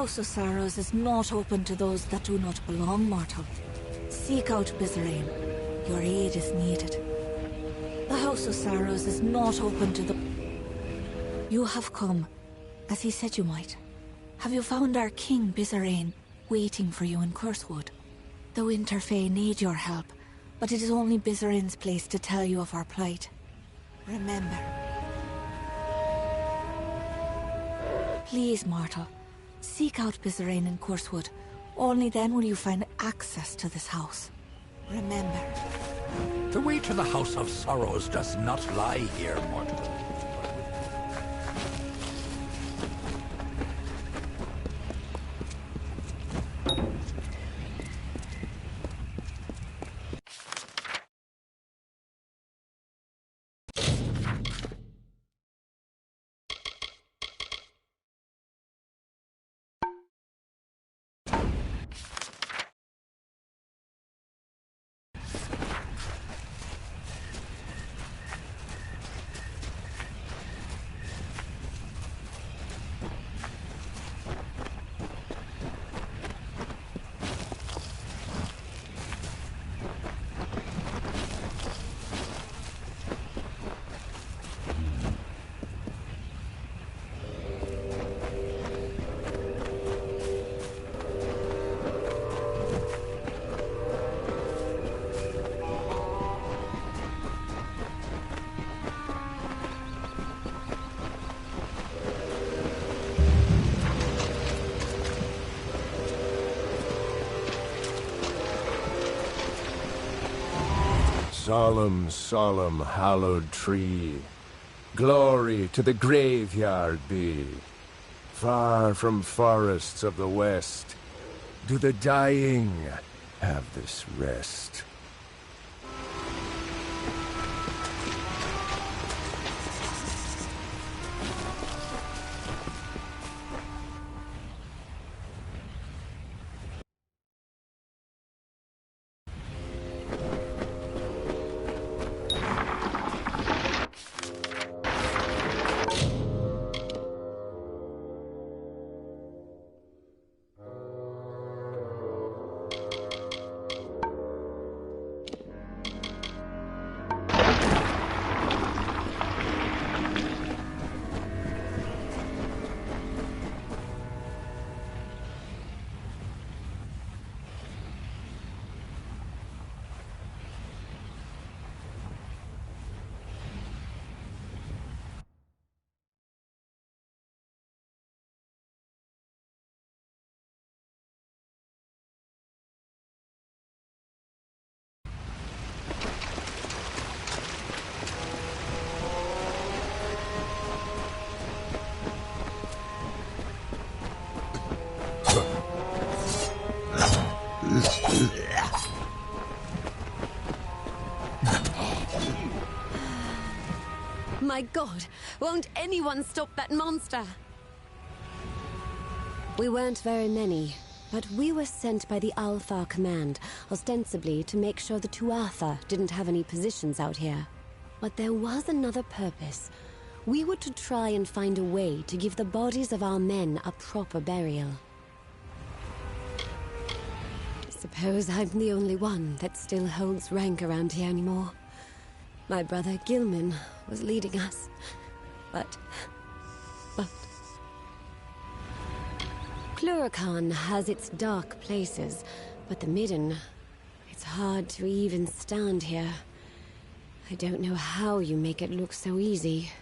House of Sorrows is not open to those that do not belong, mortal. Seek out Bizarane. Your aid is needed. The House of Sorrows is not open to the... You have come, as he said you might. Have you found our king, Bizarane, waiting for you in Cursewood? The Winter Fae need your help, but it is only Bizarane's place to tell you of our plight. Remember. Please, mortal, seek out Bizarane in Cursewood. Only then will you find access to this house. Remember. The way to the House of Sorrows does not lie here, mortal. Solemn, solemn, hallowed tree, glory to the graveyard be. Far from forests of the west, do the dying have this rest. My God, won't anyone stop that monster? We weren't very many, but we were sent by the Alpha Command, ostensibly to make sure the Tuatha didn't have any positions out here. But there was another purpose. We were to try and find a way to give the bodies of our men a proper burial. Suppose I'm the only one that still holds rank around here anymore. My brother Gilman was leading us, but... Plurican has its dark places, but the Midden... It's hard to even stand here. I don't know how you make it look so easy.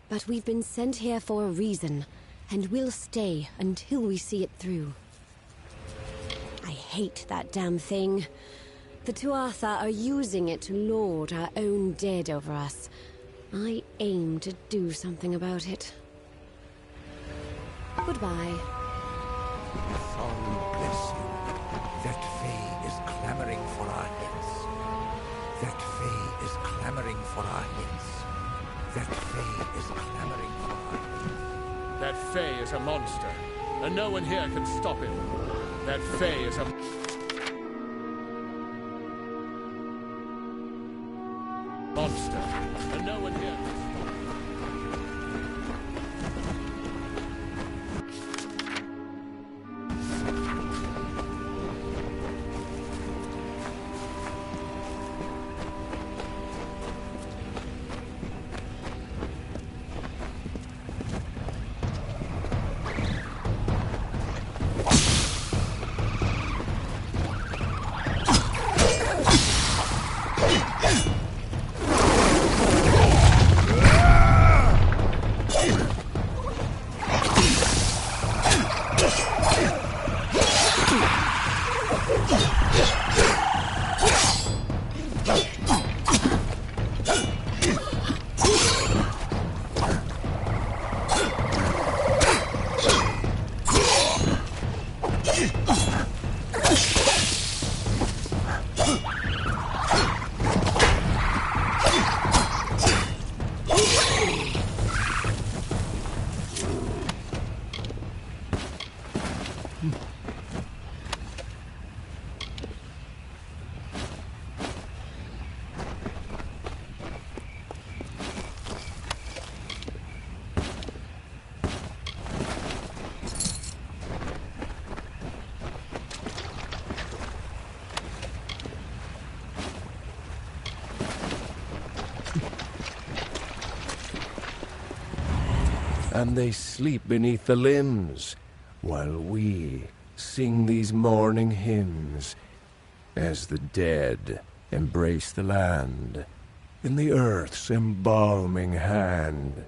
But we've been sent here for a reason, and we'll stay until we see it through. I hate that damn thing. The Tuatha are using it to lord our own dead over us. I aim to do something about it. Goodbye. Thorn bless you. That Fae is clamoring for our heads. That Fae is clamoring for our heads. That Fae is clamoring for our heads. That Fae is a monster, and no one here can stop him. That Fae is a... monster, and no one here can stop him. and they sleep beneath the limbs, while we sing these mourning hymns, as the dead embrace the land in the earth's embalming hand.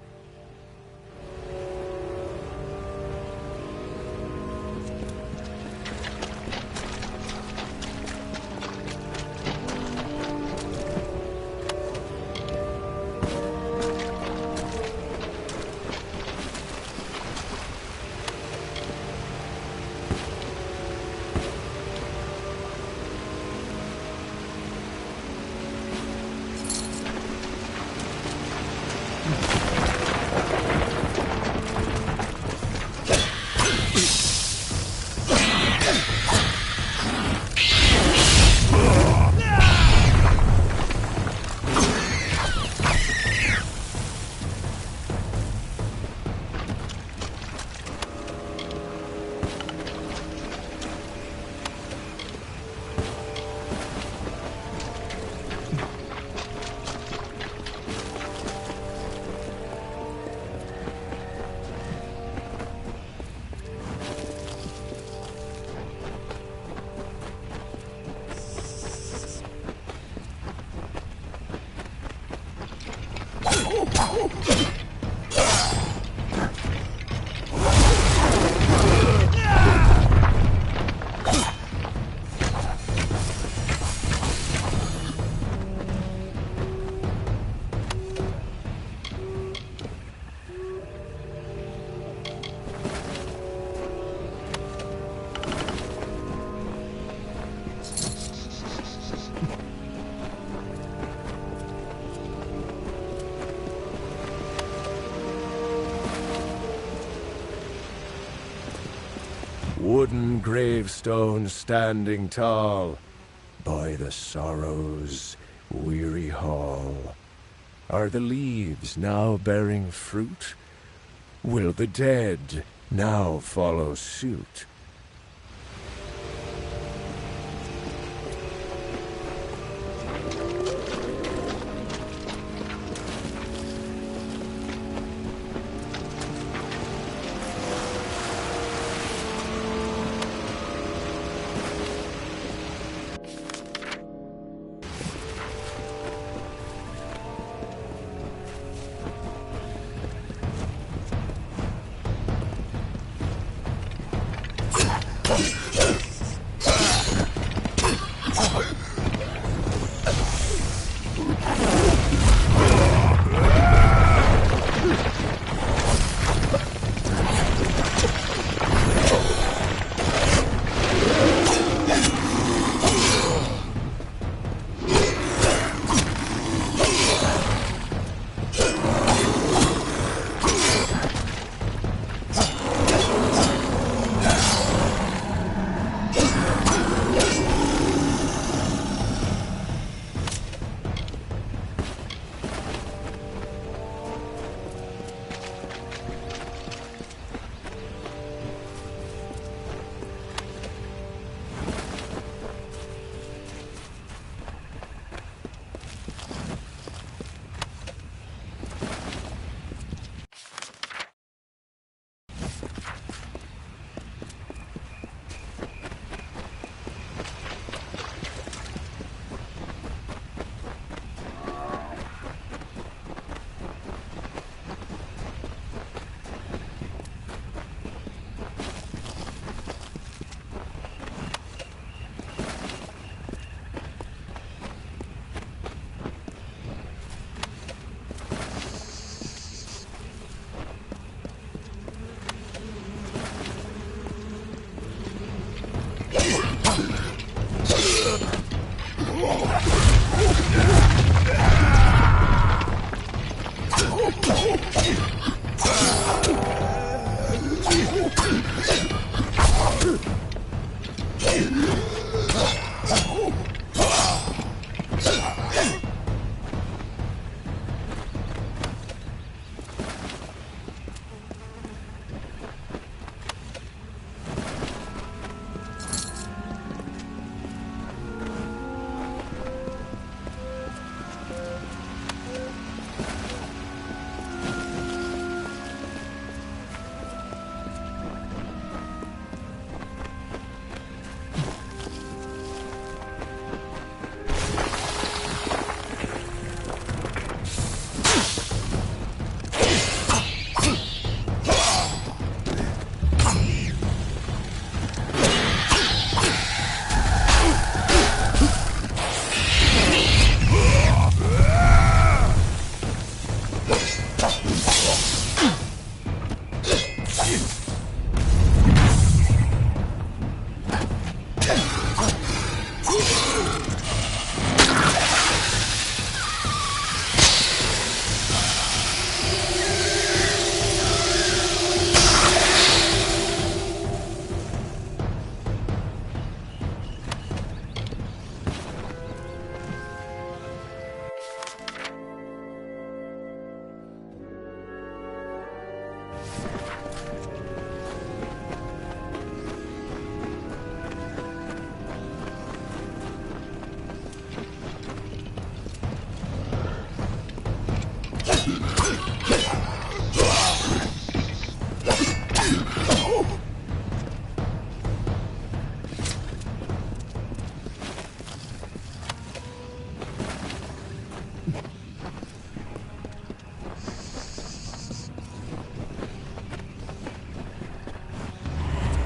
Wooden gravestones standing tall by the sorrow's weary hall. Are the leaves now bearing fruit? Will the dead now follow suit?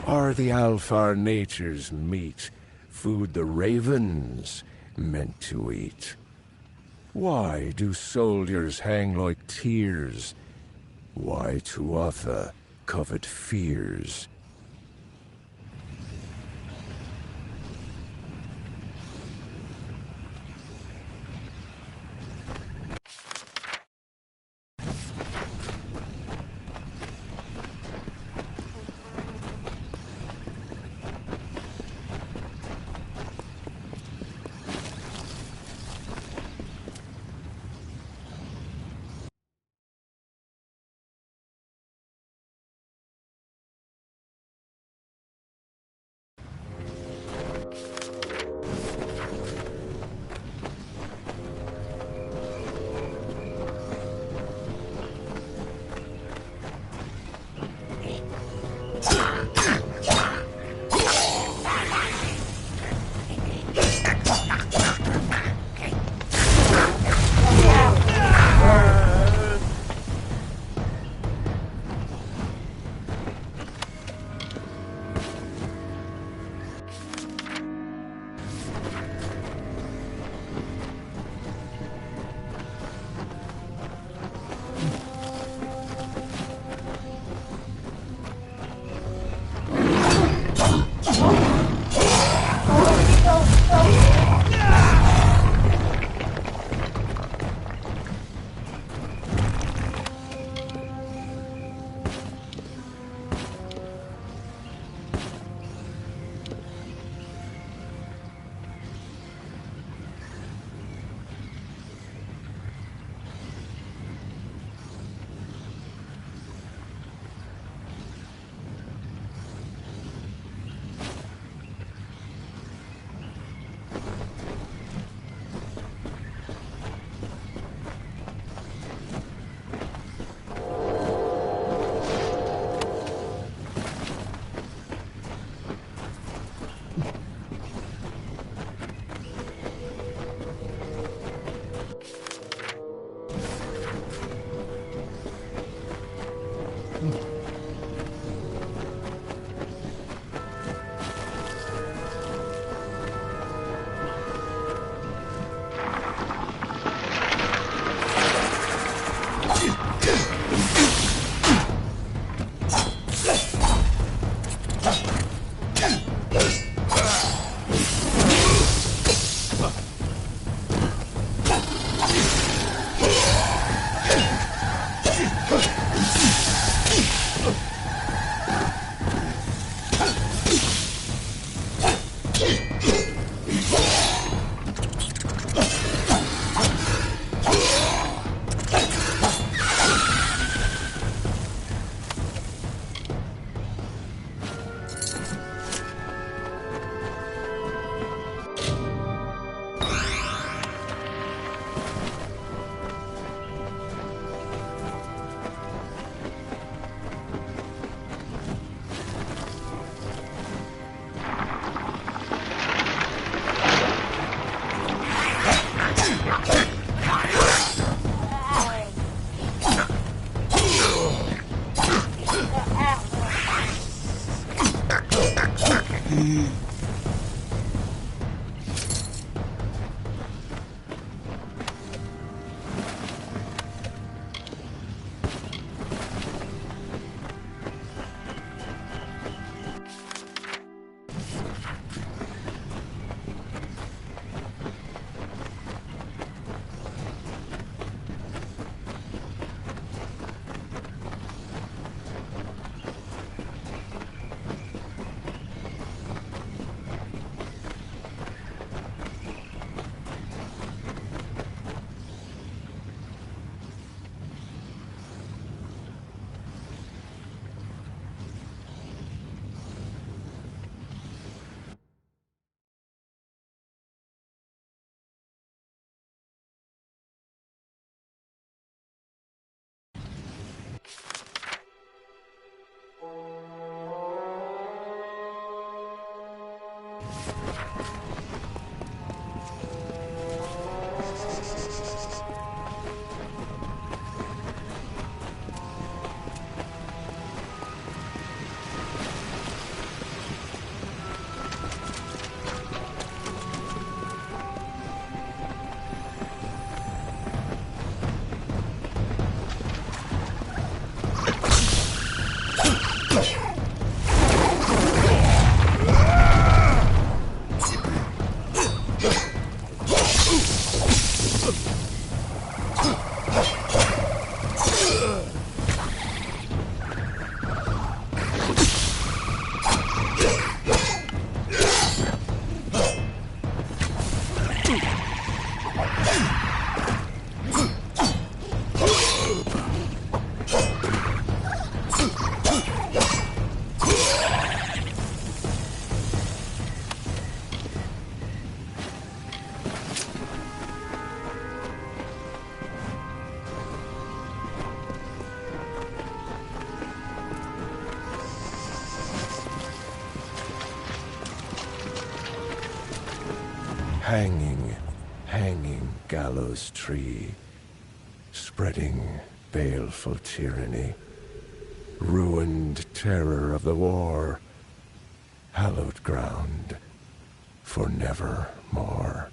Are the Alfar nature's meat food the ravens meant to eat? Why do soldiers hang like tears? Why Tuatha covet fears? Hanging, hanging gallows tree, spreading baleful tyranny, ruined terror of the war, hallowed ground for nevermore.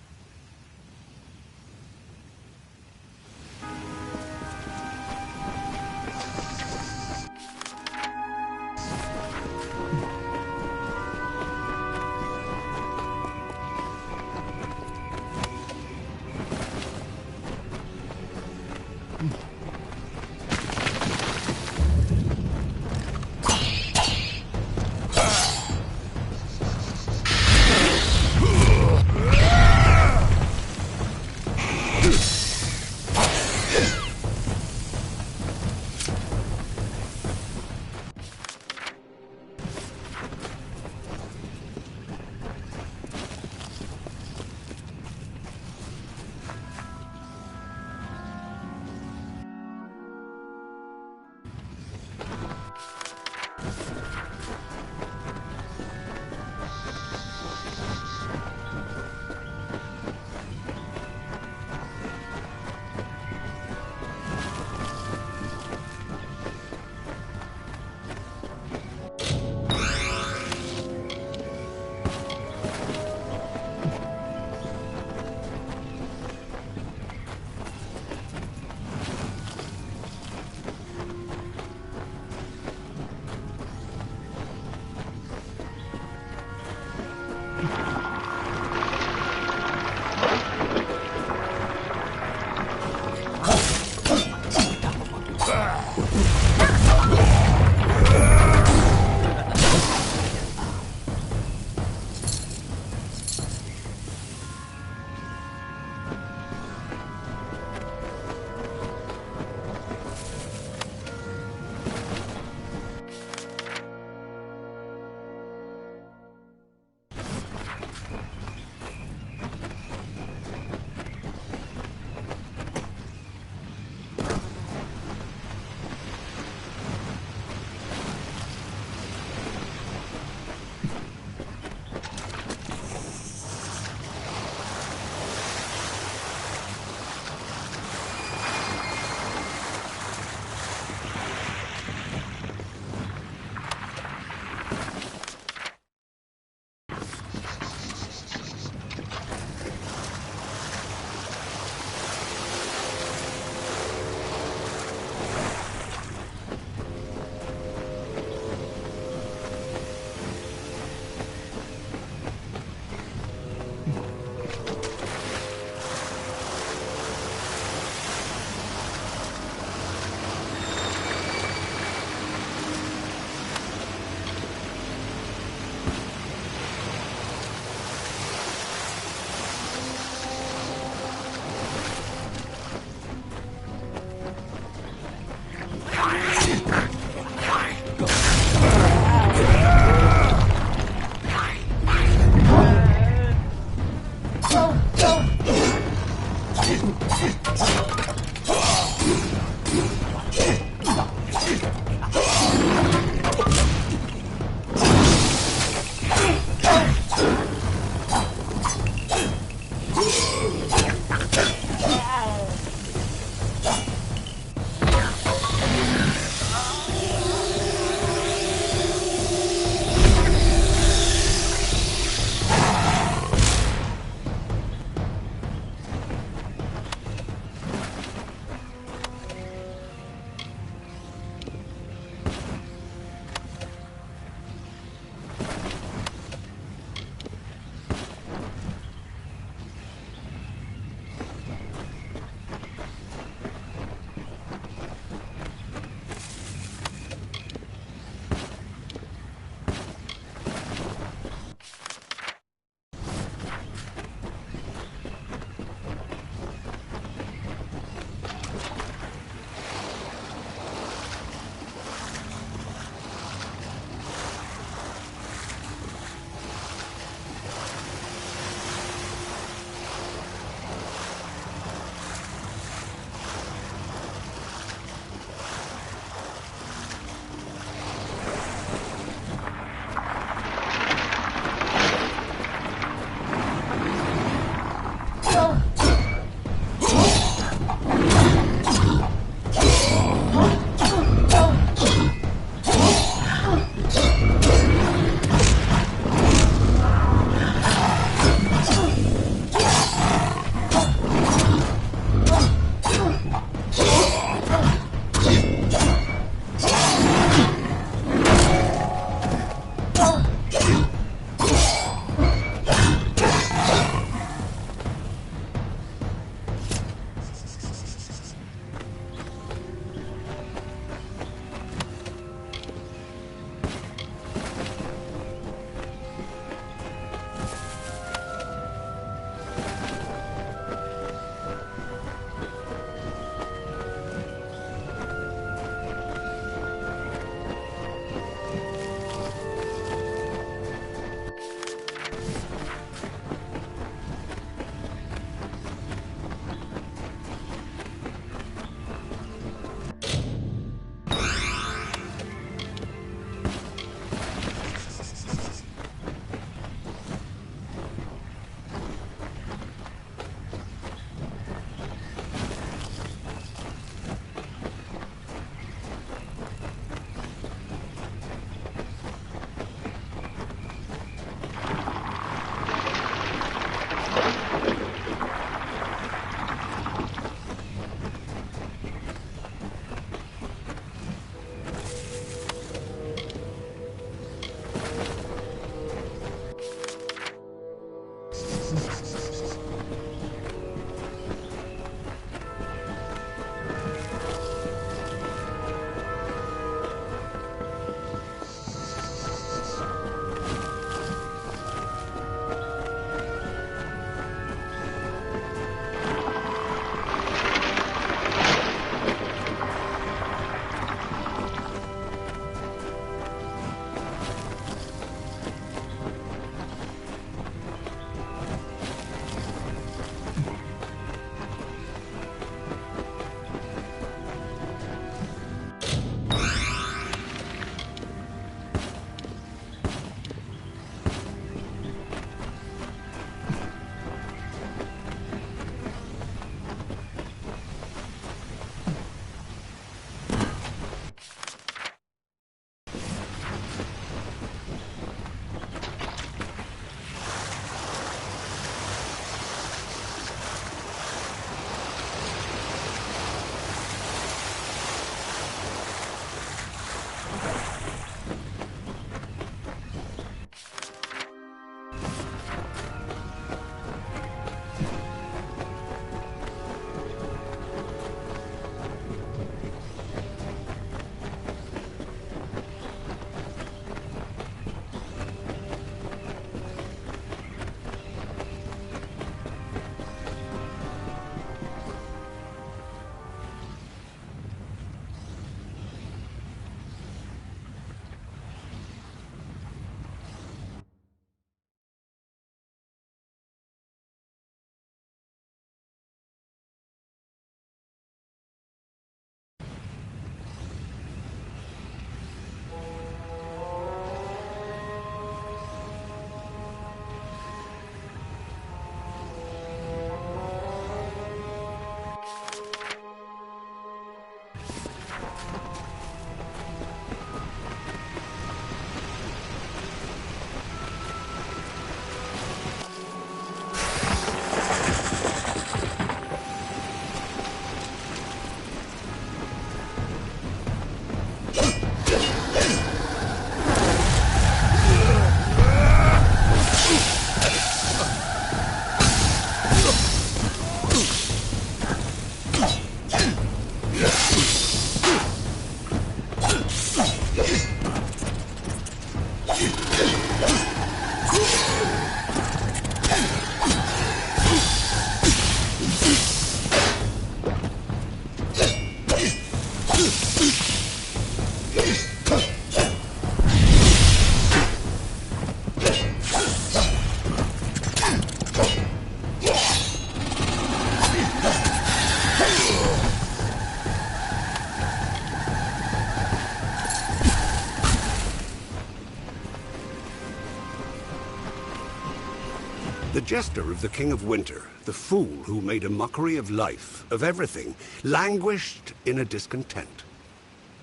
The jester of the King of Winter, the fool who made a mockery of life, of everything, languished in a discontent.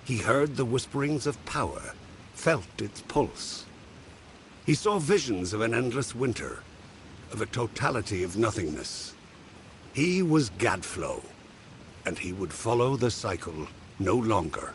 He heard the whisperings of power, felt its pulse. He saw visions of an endless winter, of a totality of nothingness. He was Gadflow, and he would follow the cycle no longer.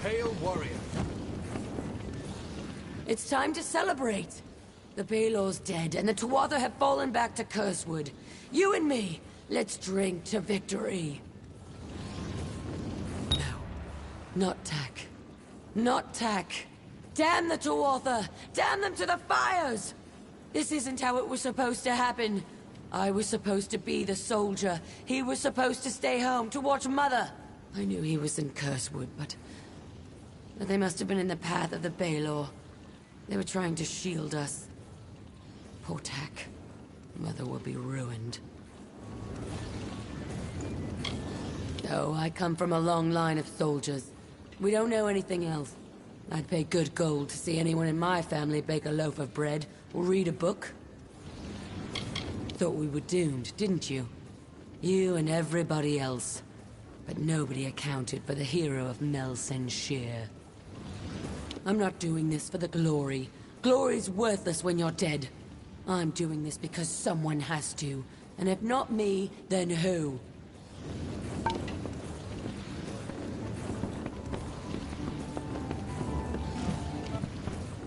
Hail, warrior. It's time to celebrate. The Baelor's dead, and the Tuatha have fallen back to Cursewood. You and me, let's drink to victory. No. Not Tak. Not Tak. Damn the Tuatha! Damn them to the fires! This isn't how it was supposed to happen. I was supposed to be the soldier. He was supposed to stay home to watch Mother. I knew he was in Cursewood, but they must have been in the path of the Baelor. They were trying to shield us. Poor Tak. Mother will be ruined. Oh, I come from a long line of soldiers. We don't know anything else. I'd pay good gold to see anyone in my family bake a loaf of bread or read a book. Thought we were doomed, didn't you? You and everybody else. But nobody accounted for the hero of Mel Senshir. I'm not doing this for the glory. Glory's worthless when you're dead. I'm doing this because someone has to. And if not me, then who?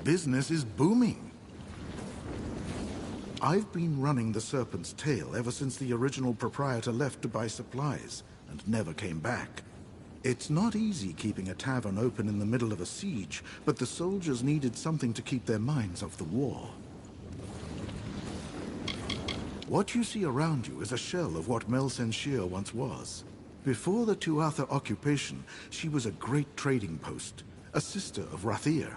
Business is booming. I've been running the Serpent's Tail ever since the original proprietor left to buy supplies, and never came back. It's not easy keeping a tavern open in the middle of a siege, but the soldiers needed something to keep their minds off the war. What you see around you is a shell of what Mel Senshir once was. Before the Tuatha occupation, she was a great trading post, a sister of Rathir.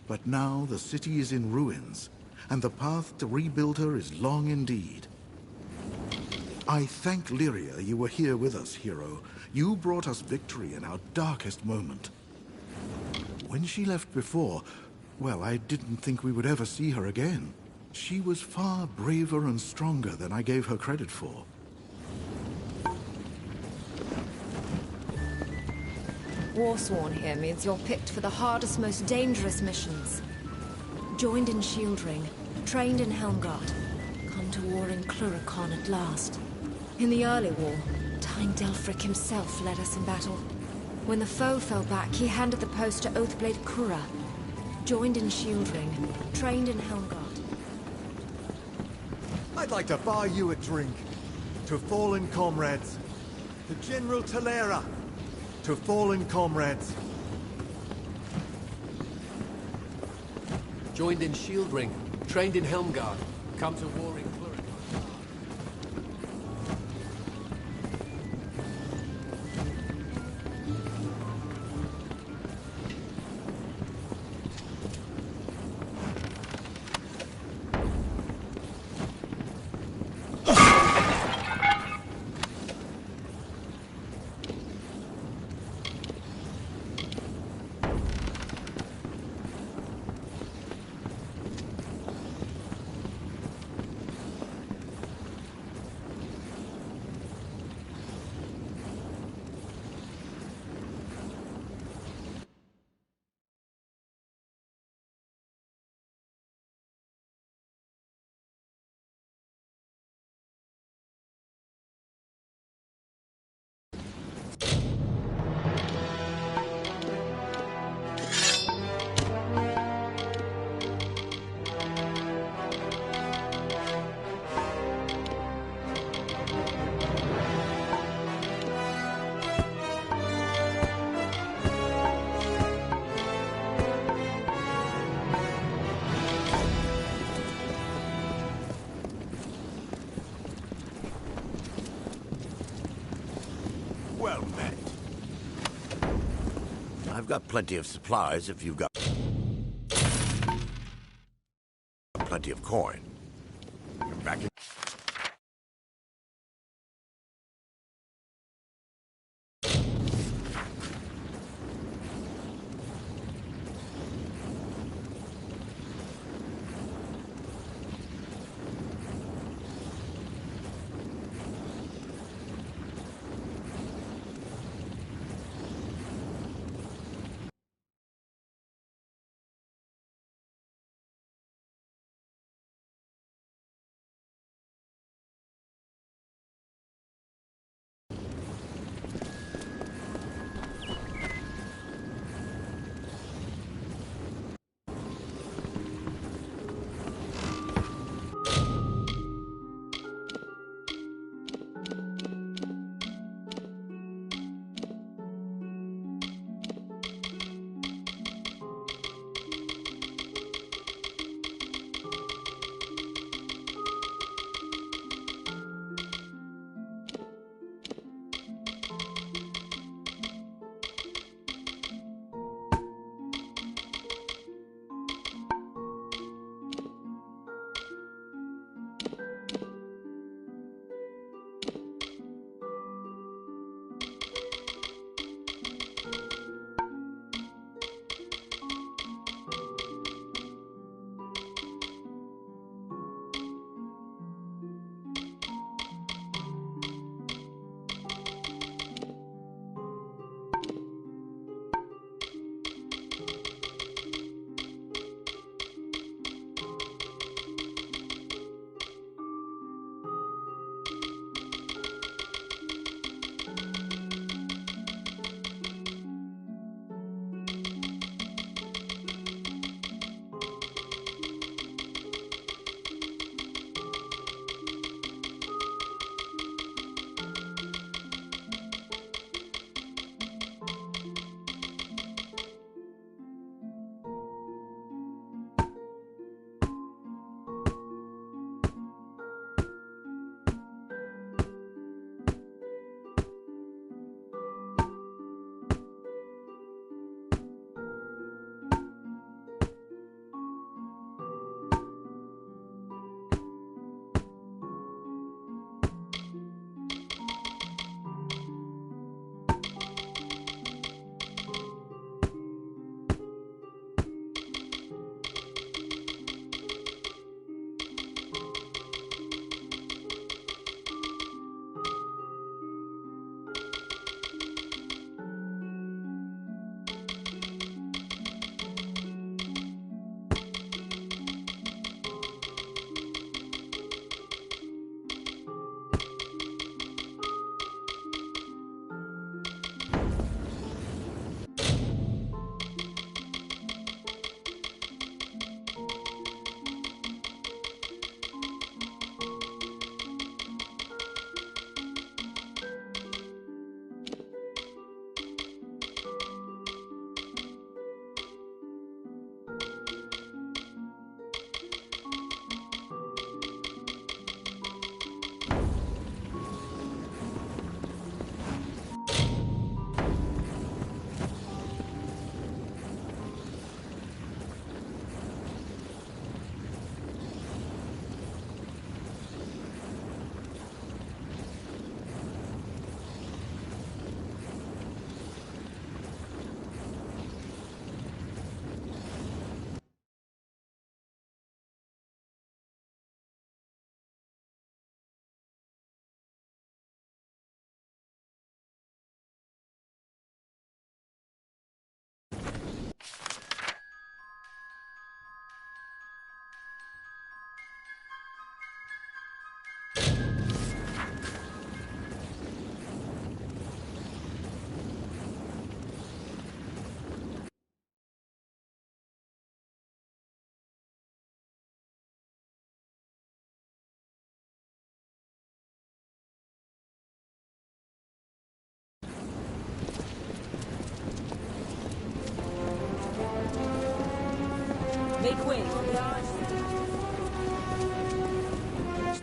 But now the city is in ruins, and the path to rebuild her is long indeed. I thank Lyria you were here with us, hero. You brought us victory in our darkest moment. When she left before, well, I didn't think we would ever see her again. She was far braver and stronger than I gave her credit for. Warsworn here means you're picked for the hardest, most dangerous missions. Joined in Shieldring, trained in Helmgard, come to war in Cluricon at last. In the early war, Tyne Delfric himself led us in battle. When the foe fell back, he handed the post to Oathblade Kura. Joined in Shieldring, trained in Helmgard. I'd like to buy you a drink. To fallen comrades. To General Talera. To fallen comrades. Joined in Shieldring, trained in Helmgard, come to war in Cluricon. Well met. I've got plenty of supplies if you've got plenty of coin. You're back in.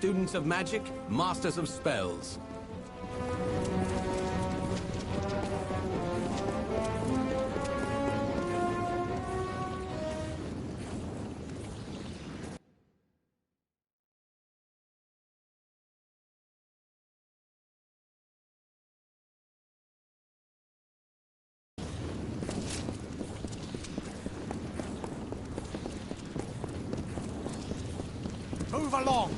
students of magic, masters of spells. Move along!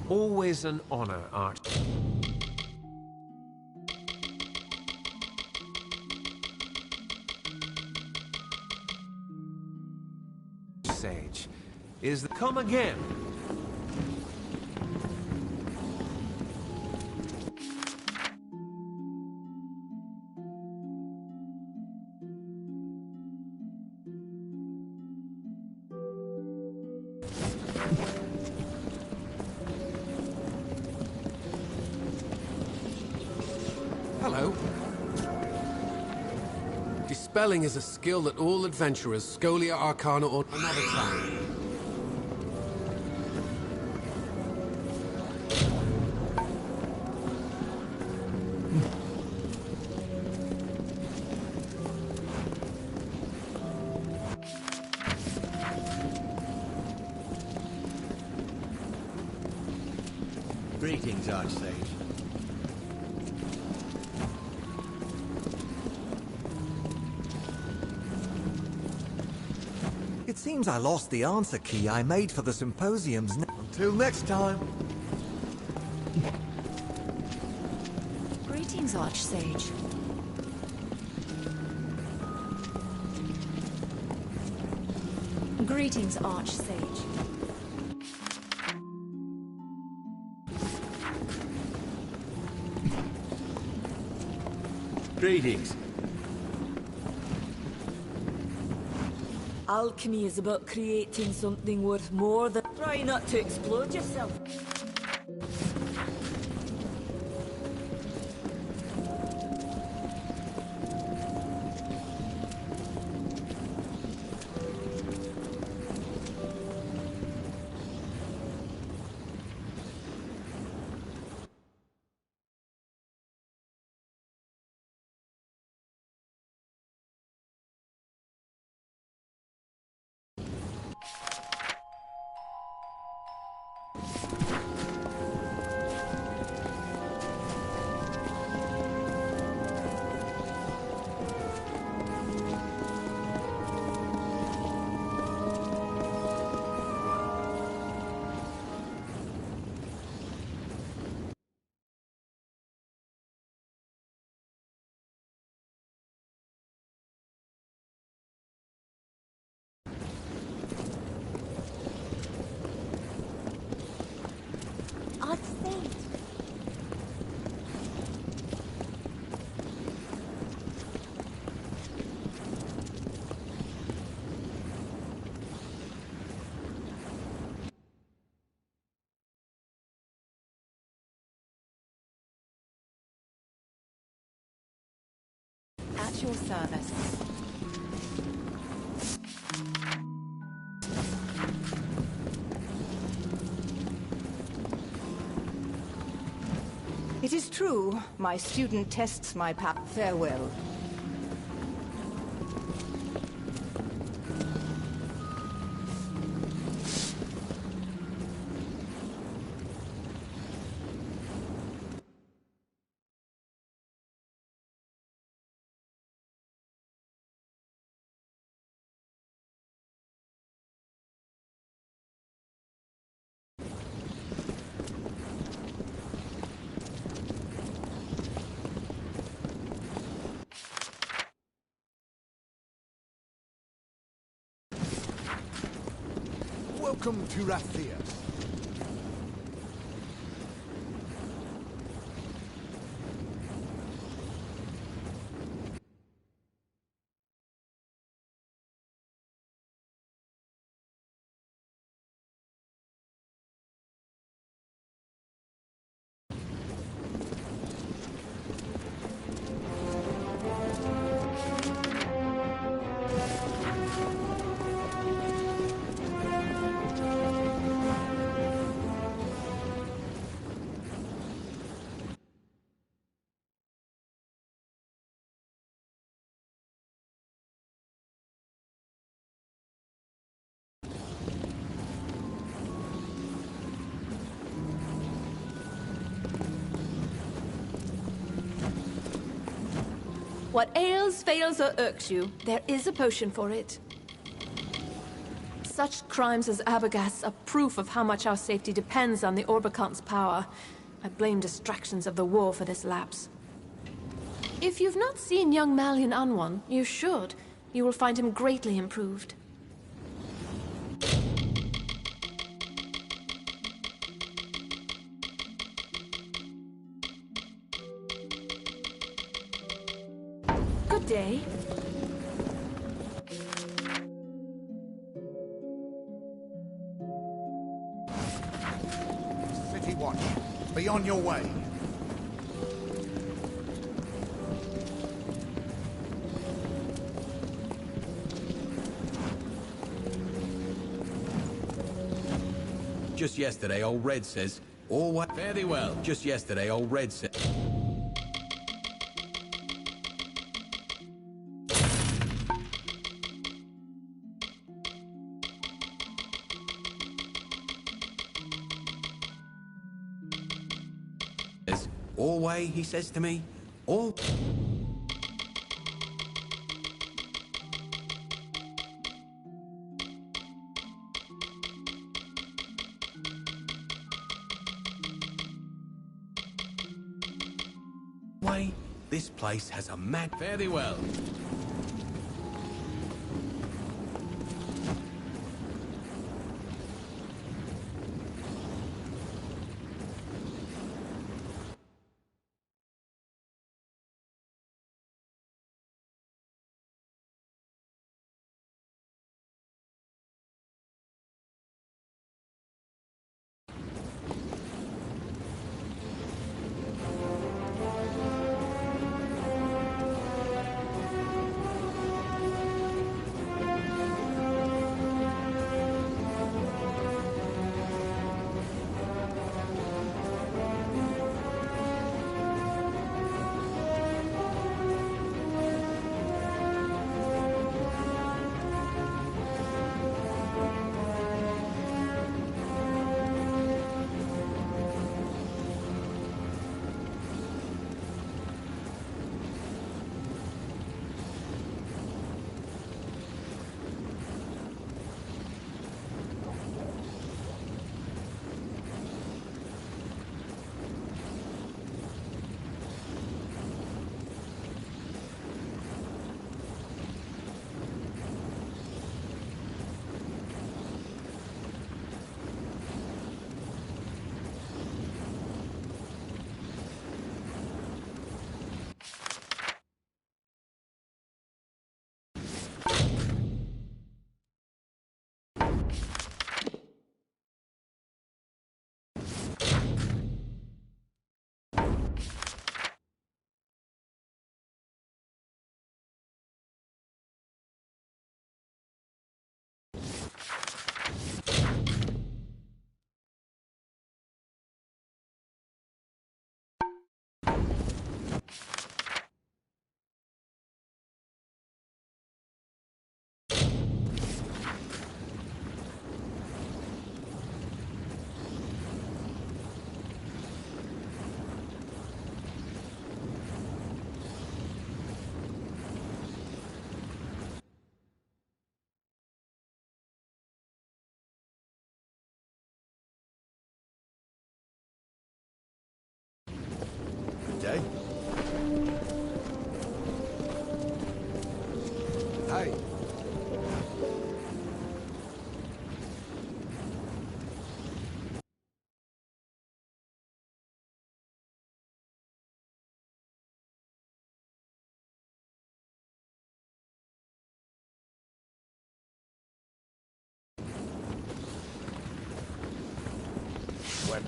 Always an honor, Art. Sage, is the come again? Hello. Dispelling is a skill that all adventurers, Scholia Arcana or another time. Greetings, Archsage. It seems I lost the answer key I made for the symposiums. Until next time. Greetings, Archsage. Greetings, Archsage. Greetings. Alchemy is about creating something worth more than... Try not to explode yourself. your service. It is true, my student tests my farewell. Welcome to Rathia. What ails, fails, or irks you, there is a potion for it. Such crimes as Abagas are proof of how much our safety depends on the Orbicant's power. I blame distractions of the war for this lapse. If you've not seen young Malian Anwan, you should. You will find him greatly improved. Good day. City Watch, be on your way. Just yesterday, old Red says, "Oh, what? Fairly well." Just yesterday, old Red said. Always, he says to me, all. Way, this place has a mad. Fairly well.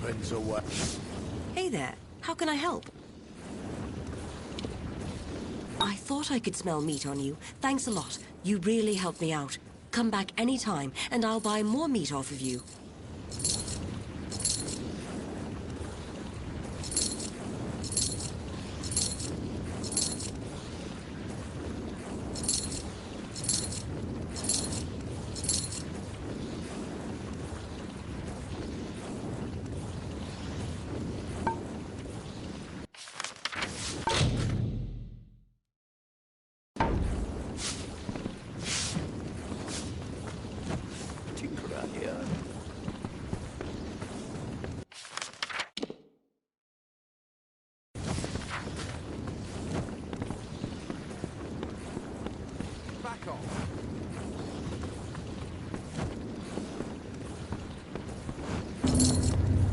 weapons away. Hey there. How can I help? I thought I could smell meat on you. Thanks a lot. You really helped me out. Come back anytime, and I'll buy more meat off of you.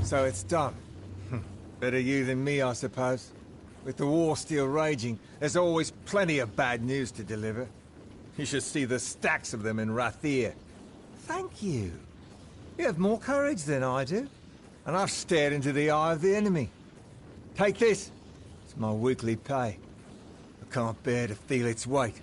So it's done. Better you than me, I suppose. With the war still raging, there's always plenty of bad news to deliver. You should see the stacks of them in Rathir. Thank you. You have more courage than I do. And I've stared into the eye of the enemy. Take this. It's my weekly pay. I can't bear to feel its weight.